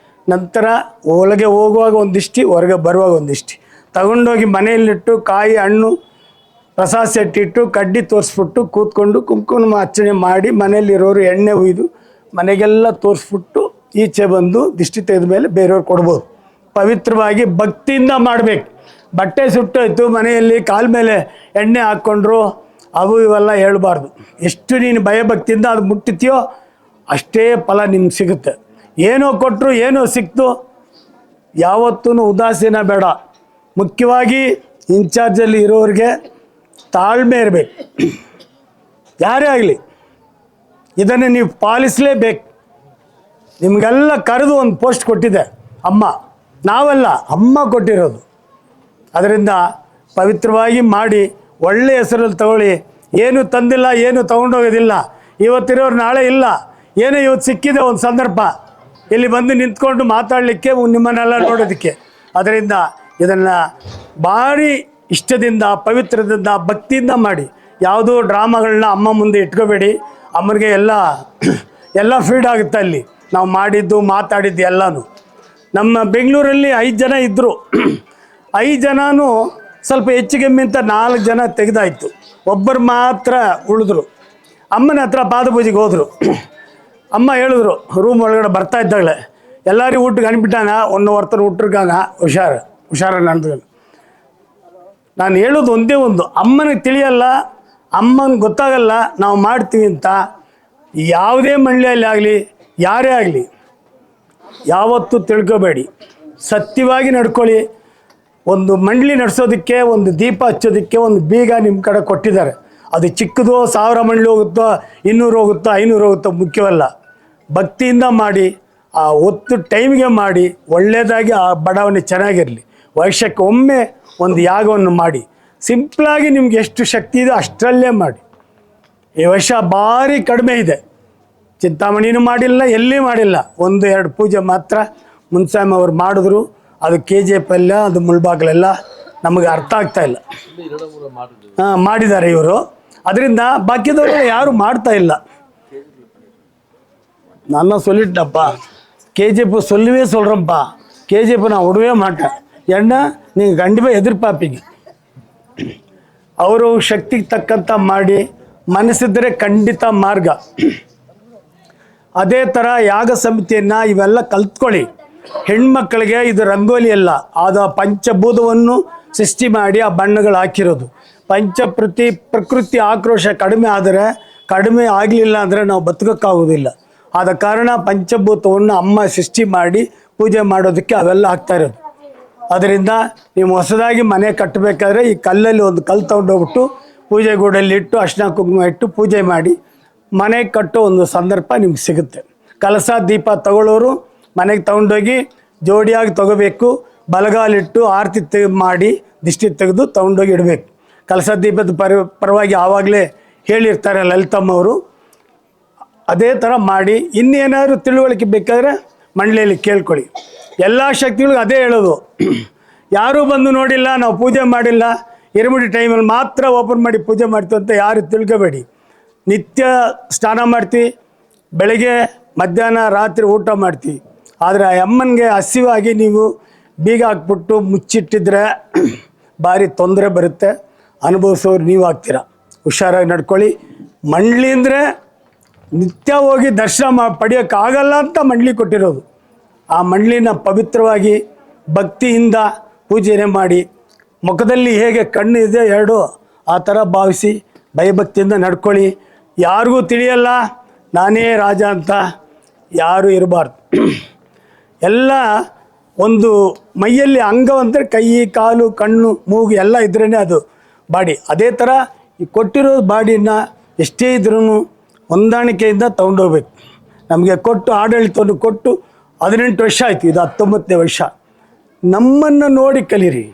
ನಂತರ ಒಳಗೆ ಹೋಗುವಾಗ ಒಂದಿಷ್ಟು, ಹೊರಗೆ ಬರುವಾಗ ಒಂದಿಷ್ಟು ತಗೊಂಡೋಗಿ ಮನೆಯಲ್ಲಿಟ್ಟು ಕಾಯಿ ಹಣ್ಣು ಪ್ರಸಾದ ಸೆಟ್ಟಿಟ್ಟು ಕಡ್ಡಿ ತೋರಿಸ್ಬಿಟ್ಟು ಕೂತ್ಕೊಂಡು ಕುಂಕುಮ ಅರ್ಚನೆ ಮಾಡಿ ಮನೆಯಲ್ಲಿರೋರು ಎಣ್ಣೆ ಹುಯ್ದು ಮನೆಗೆಲ್ಲ ತೋರಿಸ್ಬಿಟ್ಟು ಈಚೆ ಬಂದು ದಿಷ್ಟಿ ತೆಗೆದ ಮೇಲೆ ಬೇರೆಯವ್ರು ಕೊಡ್ಬೋದು. ಪವಿತ್ರವಾಗಿ ಭಕ್ತಿಯಿಂದ ಮಾಡಬೇಕು. ಬಟ್ಟೆ ಸುಟ್ಟೋಯ್ತು ಮನೆಯಲ್ಲಿ ಕಾಲ ಮೇಲೆ ಎಣ್ಣೆ ಹಾಕ್ಕೊಂಡ್ರು ಅವು ಇವೆಲ್ಲ ಹೇಳಬಾರ್ದು. ಎಷ್ಟು ನೀನು ಭಯಭಕ್ತಿಯಿಂದ ಅದು ಮುಟ್ಟಿತೀಯೋ ಅಷ್ಟೇ ಫಲ ನಿಮ್ಗೆ ಸಿಗುತ್ತೆ. ಏನೋ ಕೊಟ್ಟರು ಏನೋ ಸಿಕ್ತು, ಯಾವತ್ತೂ ಉದಾಸೀನ ಬೇಡ. ಮುಖ್ಯವಾಗಿ ಇನ್ಚಾರ್ಜಲ್ಲಿ ಇರೋರಿಗೆ ತಾಳ್ಮೆ ಇರಬೇಕು. ಯಾರೇ ಆಗಲಿ ಇದನ್ನು ನೀವು ಪಾಲಿಸಲೇಬೇಕು. ನಿಮಗೆಲ್ಲ ಕರೆದು ಒಂದು ಪೋಸ್ಟ್ ಕೊಟ್ಟಿದೆ ಅಮ್ಮ, ನಾವೆಲ್ಲ ಅಮ್ಮ ಕೊಟ್ಟಿರೋದು. ಅದರಿಂದ ಪವಿತ್ರವಾಗಿ ಮಾಡಿ ಒಳ್ಳೆಯ ಹೆಸರಲ್ಲಿ ತಗೊಳ್ಳಿ. ಏನು ತಂದಿಲ್ಲ, ಏನು ತೊಗೊಂಡೋಗೋದಿಲ್ಲ. ಇವತ್ತಿರೋರು ನಾಳೆ ಇಲ್ಲ. ಏನೋ ಇವತ್ತು ಸಿಕ್ಕಿದೆ ಒಂದು ಸಂದರ್ಭ, ಇಲ್ಲಿ ಬಂದು ನಿಂತ್ಕೊಂಡು ಮಾತಾಡಲಿಕ್ಕೆ, ನಿಮ್ಮನ್ನೆಲ್ಲ ನೋಡೋದಕ್ಕೆ. ಅದರಿಂದ ಇದನ್ನು ಭಾರಿ ಇಷ್ಟದಿಂದ, ಪವಿತ್ರದಿಂದ, ಭಕ್ತಿಯಿಂದ ಮಾಡಿ. ಯಾವುದೋ ಡ್ರಾಮಾಗಳನ್ನ ಅಮ್ಮ ಮುಂದೆ ಇಟ್ಕೋಬೇಡಿ. ಅಮ್ಮನಿಗೆ ಎಲ್ಲ ಫೀಡ್ ಆಗುತ್ತೆ ಅಲ್ಲಿ ನಾವು ಮಾಡಿದ್ದು ಮಾತಾಡಿದ್ದು ಎಲ್ಲನೂ. ನಮ್ಮ ಬೆಂಗಳೂರಲ್ಲಿ 5 ಜನ ಇದ್ದರು. 5 ಜನನೂ ಸ್ವಲ್ಪ ಹೆಚ್ಚಿಗೆಮ್ಮೆ ಅಂತ 4 ಜನ ತೆಗೆದಾಯಿತು. ಒಬ್ಬರು ಮಾತ್ರ ಉಳಿದ್ರು. ಅಮ್ಮನ ಹತ್ರ ಪಾದಪೂಜೆಗೆ ಹೋದರು. ಅಮ್ಮ ಹೇಳಿದ್ರು ರೂಮ್ ಒಳಗಡೆ ಬರ್ತಾ ಇದ್ದಾಳೆ, ಎಲ್ಲರಿಗೂ ಊಟಕ್ಕೆ ಅನ್ಬಿಟ್ಟಾನ, 1 ಹೊರ್ತರು ಊಟರ್ಗಾಗ ಹುಷಾರ ನಡೆದು. ನಾನು ಹೇಳೋದು ಒಂದೇ ಒಂದು, ಅಮ್ಮನಿಗೆ ತಿಳಿಯಲ್ಲ, ಅಮ್ಮನಿಗೆ ಗೊತ್ತಾಗಲ್ಲ ನಾವು ಮಾಡ್ತೀವಿ ಅಂತ. ಯಾವುದೇ ಮಂಡ್ಯಲ್ಲಿ ಆಗಲಿ, ಯಾರೇ ಆಗಲಿ, ಯಾವತ್ತೂ ತಿಳ್ಕೊಬೇಡಿ. ಸತ್ಯವಾಗಿ ನಡ್ಕೊಳ್ಳಿ. ಒಂದು ಮಂಡಳಿ ನಡೆಸೋದಕ್ಕೆ, ಒಂದು ದೀಪ ಹಚ್ಚೋದಕ್ಕೆ ಒಂದು ಬೀಗ ನಿಮ್ಮ ಕಡೆ ಕೊಟ್ಟಿದ್ದಾರೆ. ಅದು ಚಿಕ್ಕದೋ 1000 ಮಂಡಳಿ ಹೋಗುತ್ತೋ, 200 ಹೋಗುತ್ತೋ, 500 ಹೋಗುತ್ತೋ ಮುಖ್ಯವಲ್ಲ. ಭಕ್ತಿಯಿಂದ ಮಾಡಿ, ಆ ಹೊತ್ತು ಟೈಮ್ಗೆ ಮಾಡಿ, ಒಳ್ಳೆಯದಾಗಿ ಆ ಬಡಾವಣೆ ಚೆನ್ನಾಗಿರಲಿ. ವರ್ಷಕ್ಕೆ ಒಮ್ಮೆ ಒಂದು ಯಾಗವನ್ನು ಮಾಡಿ. ಸಿಂಪಲಾಗಿ ನಿಮ್ಗೆ ಎಷ್ಟು ಶಕ್ತಿ ಇದೆ ಅಷ್ಟರಲ್ಲೇ ಮಾಡಿ. ಈ ವರ್ಷ ಭಾರಿ ಕಡಿಮೆ ಇದೆ. ಚಿಂತಾಮಣಿನೂ ಮಾಡಿಲ್ಲ, ಎಲ್ಲಿ ಮಾಡಿಲ್ಲ. 1-2 ಪೂಜೆ ಮಾತ್ರ ಮುನ್ಸಾಮ್ ಅವ್ರು ಮಾಡಿದ್ರು. ಅದು KGF ಎಲ್ಲ, ಅದು ಮುಳ್ಬಾಗ್ಲೆಲ್ಲ ನಮಗೆ ಅರ್ಥ ಆಗ್ತಾ ಇಲ್ಲ. ಮಾಡಿದ್ದಾರೆ ಇವರು. ಅದರಿಂದ ಬಾಕಿದವರು ಯಾರು ಮಾಡ್ತಾ ಇಲ್ಲ. நான் சொல்லிட்டப்பா, KGF சொல்லவே சொல்கிறேன்ப்பா. KGF நான் விடவே மாட்டேன். ஏன்னா நீங்கள் கண்டிப்பாக எதிர்பார்ப்பீங்க. ಅವರು ಶಕ್ತಿಗೆ ತಕ್ಕಂಥ ಮಾಡಿ, ಮನಸ್ಸಿದ್ದರೆ ಖಂಡಿತ ಮಾರ್ಗ. ಅದೇ ಥರ ಯಾಗ ಸಮಿತಿಯನ್ನು ಇವೆಲ್ಲ ಕಲ್ತ್ಕೊಳ್ಳಿ. ಹೆಣ್ಮಕ್ಕಳಿಗೆ ಇದು ರಂಗೋಲಿ ಅಲ್ಲ, ಅದು ಪಂಚಭೂತವನ್ನು ಸೃಷ್ಟಿ ಮಾಡಿ ಆ ಬಣ್ಣಗಳು ಹಾಕಿರೋದು. ಪ್ರಕೃತಿ ಆಕ್ರೋಶ ಕಡಿಮೆ ಆದರೆ, ಕಡಿಮೆ ಆಗಲಿಲ್ಲ ಅಂದರೆ ನಾವು ಬದುಕೋಕ್ಕಾಗೋದಿಲ್ಲ. ಆದ ಕಾರಣ ಪಂಚಭೂತವನ್ನು ಅಮ್ಮ ಸೃಷ್ಟಿ ಮಾಡಿ ಪೂಜೆ ಮಾಡೋದಕ್ಕೆ ಅವೆಲ್ಲ ಆಗ್ತಾ ಇರೋದು. ಅದರಿಂದ ನೀವು ಹೊಸದಾಗಿ ಮನೆ ಕಟ್ಟಬೇಕಾದ್ರೆ ಈ ಕಲ್ಲಲ್ಲಿ ಒಂದು ಕಲ್ಲು ತೊಗೊಂಡೋಗ್ಬಿಟ್ಟು ಪೂಜೆ ಗೂಡಲ್ಲಿ ಇಟ್ಟು ಅರ್ಶಿನ ಕುಂಕುಮ ಇಟ್ಟು ಪೂಜೆ ಮಾಡಿ ಮನೆ ಕಟ್ಟೋ ಒಂದು ಸಂದರ್ಭ ನಿಮ್ಗೆ ಸಿಗುತ್ತೆ. ಕಲಸ ದೀಪ ತಗೊಳ್ಳೋರು ಮನೆಗೆ ತೊಗೊಂಡೋಗಿ ಜೋಡಿಯಾಗಿ ತೊಗೋಬೇಕು. ಬಲಗಾಲಿಟ್ಟು ಆರತಿ ಮಾಡಿ ದಿಷ್ಟಿ ತೆಗೆದು ತೊಗೊಂಡೋಗಿ ಇಡಬೇಕು. ಕಲಸ ದೀಪದ ಪರವಾಗಿ ಆವಾಗಲೇ ಹೇಳಿರ್ತಾರೆ ಲಲಿತಮ್ಮವರು. ಅದೇ ಥರ ಮಾಡಿ. ಇನ್ನೇನಾದರೂ ತಿಳುವಳಿಕೆ ಬೇಕಾದರೆ ಮಂಡಳಿಯಲ್ಲಿ ಕೇಳ್ಕೊಳ್ಳಿ. ಎಲ್ಲ ಶಕ್ತಿಗಳಿಗೂ ಅದೇ ಹೇಳೋದು, ಯಾರೂ ಬಂದು ನೋಡಿಲ್ಲ, ನಾವು ಪೂಜೆ ಮಾಡಿಲ್ಲ, ಇರುಮುಡಿ ಟೈಮಲ್ಲಿ ಮಾತ್ರ ಓಪನ್ ಮಾಡಿ ಪೂಜೆ ಮಾಡ್ತೀವಿ ಅಂತ ಯಾರು ತಿಳ್ಕೊಬೇಡಿ. ನಿತ್ಯ ಸ್ನಾನ ಮಾಡ್ತೀವಿ, ಬೆಳಗ್ಗೆ ಮಧ್ಯಾಹ್ನ ರಾತ್ರಿ ಊಟ ಮಾಡ್ತೀವಿ. ಆದರೆ ಆ ಅಮ್ಮನಿಗೆ ಹಸಿವಾಗಿ ನೀವು ಬೀಗ ಹಾಕ್ಬಿಟ್ಟು ಮುಚ್ಚಿಟ್ಟಿದ್ರೆ ಭಾರಿ ತೊಂದರೆ ಬರುತ್ತೆ. ಅನುಭವಿಸೋರು ನೀವು ಆಗ್ತೀರ. ಹುಷಾರಾಗಿ ನಡ್ಕೊಳ್ಳಿ. ಮಂಡಳಿ ಅಂದರೆ ನಿತ್ಯ ಹೋಗಿ ದರ್ಶನ ಪಡೆಯೋಕ್ಕಾಗಲ್ಲ ಅಂತ ಮಂಡಳಿ ಕೊಟ್ಟಿರೋದು. ಆ ಮಂಡಳಿನ ಪವಿತ್ರವಾಗಿ ಭಕ್ತಿಯಿಂದ ಪೂಜೆ ಮಾಡಿ, ಮುಖದಲ್ಲಿ ಹೇಗೆ ಕಣ್ಣು ಇದೆ 2 ಆ ಥರ ಭಾವಿಸಿ ಭಯಭಕ್ತಿಯಿಂದ ನಡ್ಕೊಳ್ಳಿ. ಯಾರಿಗೂ ತಿಳಿಯಲ್ಲ ನಾನೇ ರಾಜ ಅಂತ ಯಾರೂ ಇರಬಾರ್ದು. ಎಲ್ಲ ಒಂದು ಮೈಯಲ್ಲಿ ಅಂಗವಂದರೆ ಕೈ, ಕಾಲು, ಕಣ್ಣು, ಮೂಗು ಎಲ್ಲ ಇದ್ರೇ ಅದು ಬಾಡಿ. ಅದೇ ಥರ ಈ ಕೊಟ್ಟಿರೋ ಬಾಡಿನ ಎಷ್ಟೇ ಇದ್ರೂ ಹೊಂದಾಣಿಕೆಯಿಂದ ತೊಗೊಂಡೋಗ್ಬೇಕು. ನಮಗೆ ಕೊಟ್ಟು ಆಡಳಿತವನ್ನು ಕೊಟ್ಟು 18 ವರ್ಷ ಆಯಿತು, ಇದು 19ನೇ ವರ್ಷ. ನಮ್ಮನ್ನು ನೋಡಿ ಕಲೀರಿ.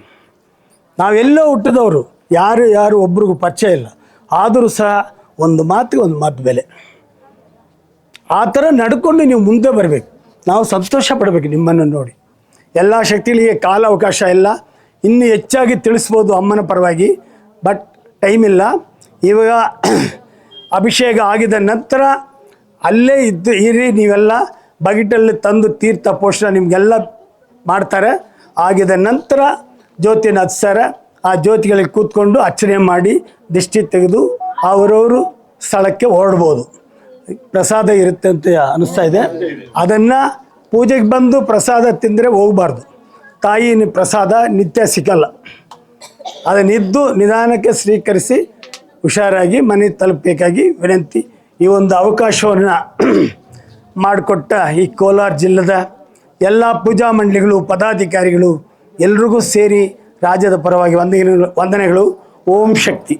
ನಾವೆಲ್ಲೋ ಹುಟ್ಟಿದವರು, ಯಾರು ಒಬ್ರಿಗೂ ಪರಿಚಯ ಇಲ್ಲ, ಆದರೂ ಸಹ ಒಂದು ಮಾತಿಗೆ ಒಂದು ಮಾತು ಬೆಲೆ. ಆ ಥರ ನಡ್ಕೊಂಡು ನೀವು ಮುಂದೆ ಬರಬೇಕು. ನಾವು ಸಂತೋಷ ಪಡಬೇಕು ನಿಮ್ಮನ್ನು ನೋಡಿ. ಎಲ್ಲ ಶಕ್ತಿಗಳಿಗೆ ಕಾಲ ಅವಕಾಶ ಇಲ್ಲ, ಇನ್ನೂ ಹೆಚ್ಚಾಗಿ ತಿಳಿಸ್ಬೋದು ಅಮ್ಮನ ಪರವಾಗಿ, ಬಟ್ ಟೈಮ್ ಇಲ್ಲ. ಇವಾಗ ಅಭಿಷೇಕ ಆಗಿದ ನಂತರ ಅಲ್ಲೇ ಇರಿ ನೀವೆಲ್ಲ. ಬಕೆಟಲ್ಲಿ ತಂದು ತೀರ್ಥ ಪೋಷಣ ನಿಮಗೆಲ್ಲ ಮಾಡ್ತಾರೆ. ಆಗಿದ ನಂತರ ಜ್ಯೋತಿಯನ್ನು ಹಚ್ತಾರೆ. ಆ ಜ್ಯೋತಿಗಳಿಗೆ ಕೂತ್ಕೊಂಡು ಅರ್ಚನೆ ಮಾಡಿ ದಿಷ್ಟಿ ತೆಗೆದು ಅವರವರು ಸ್ಥಳಕ್ಕೆ ಹೊರಡ್ಬೋದು. ಪ್ರಸಾದ ಇರುತ್ತೆ ಅಂತ ಅನ್ನಿಸ್ತಾ ಇದೆ. ಅದನ್ನು ಪೂಜೆಗೆ ಬಂದು ಪ್ರಸಾದ ತಿಂದರೆ ಹೋಗಬಾರ್ದು. ತಾಯಿ ಪ್ರಸಾದ ನಿತ್ಯ ಸಿಕ್ಕಲ್ಲ. ಅದನ್ನಿದ್ದು ನಿಧಾನಕ್ಕೆ ಸ್ವೀಕರಿಸಿ ಹುಷಾರಾಗಿ ಮನೆ ತಲುಪಬೇಕಾಗಿ ವಿನಂತಿ. ಈ ಒಂದು ಅವಕಾಶವನ್ನು ಮಾಡಿಕೊಟ್ಟ ಈ ಕೋಲಾರ ಜಿಲ್ಲೆದ ಎಲ್ಲ ಪೂಜಾ ಮಂಡಳಿಗಳು, ಪದಾಧಿಕಾರಿಗಳು ಎಲ್ರಿಗೂ ಸೇರಿ ರಾಜ್ಯದ ಪರವಾಗಿ ವಂದನೆಗಳು. ಓಂ ಶಕ್ತಿ.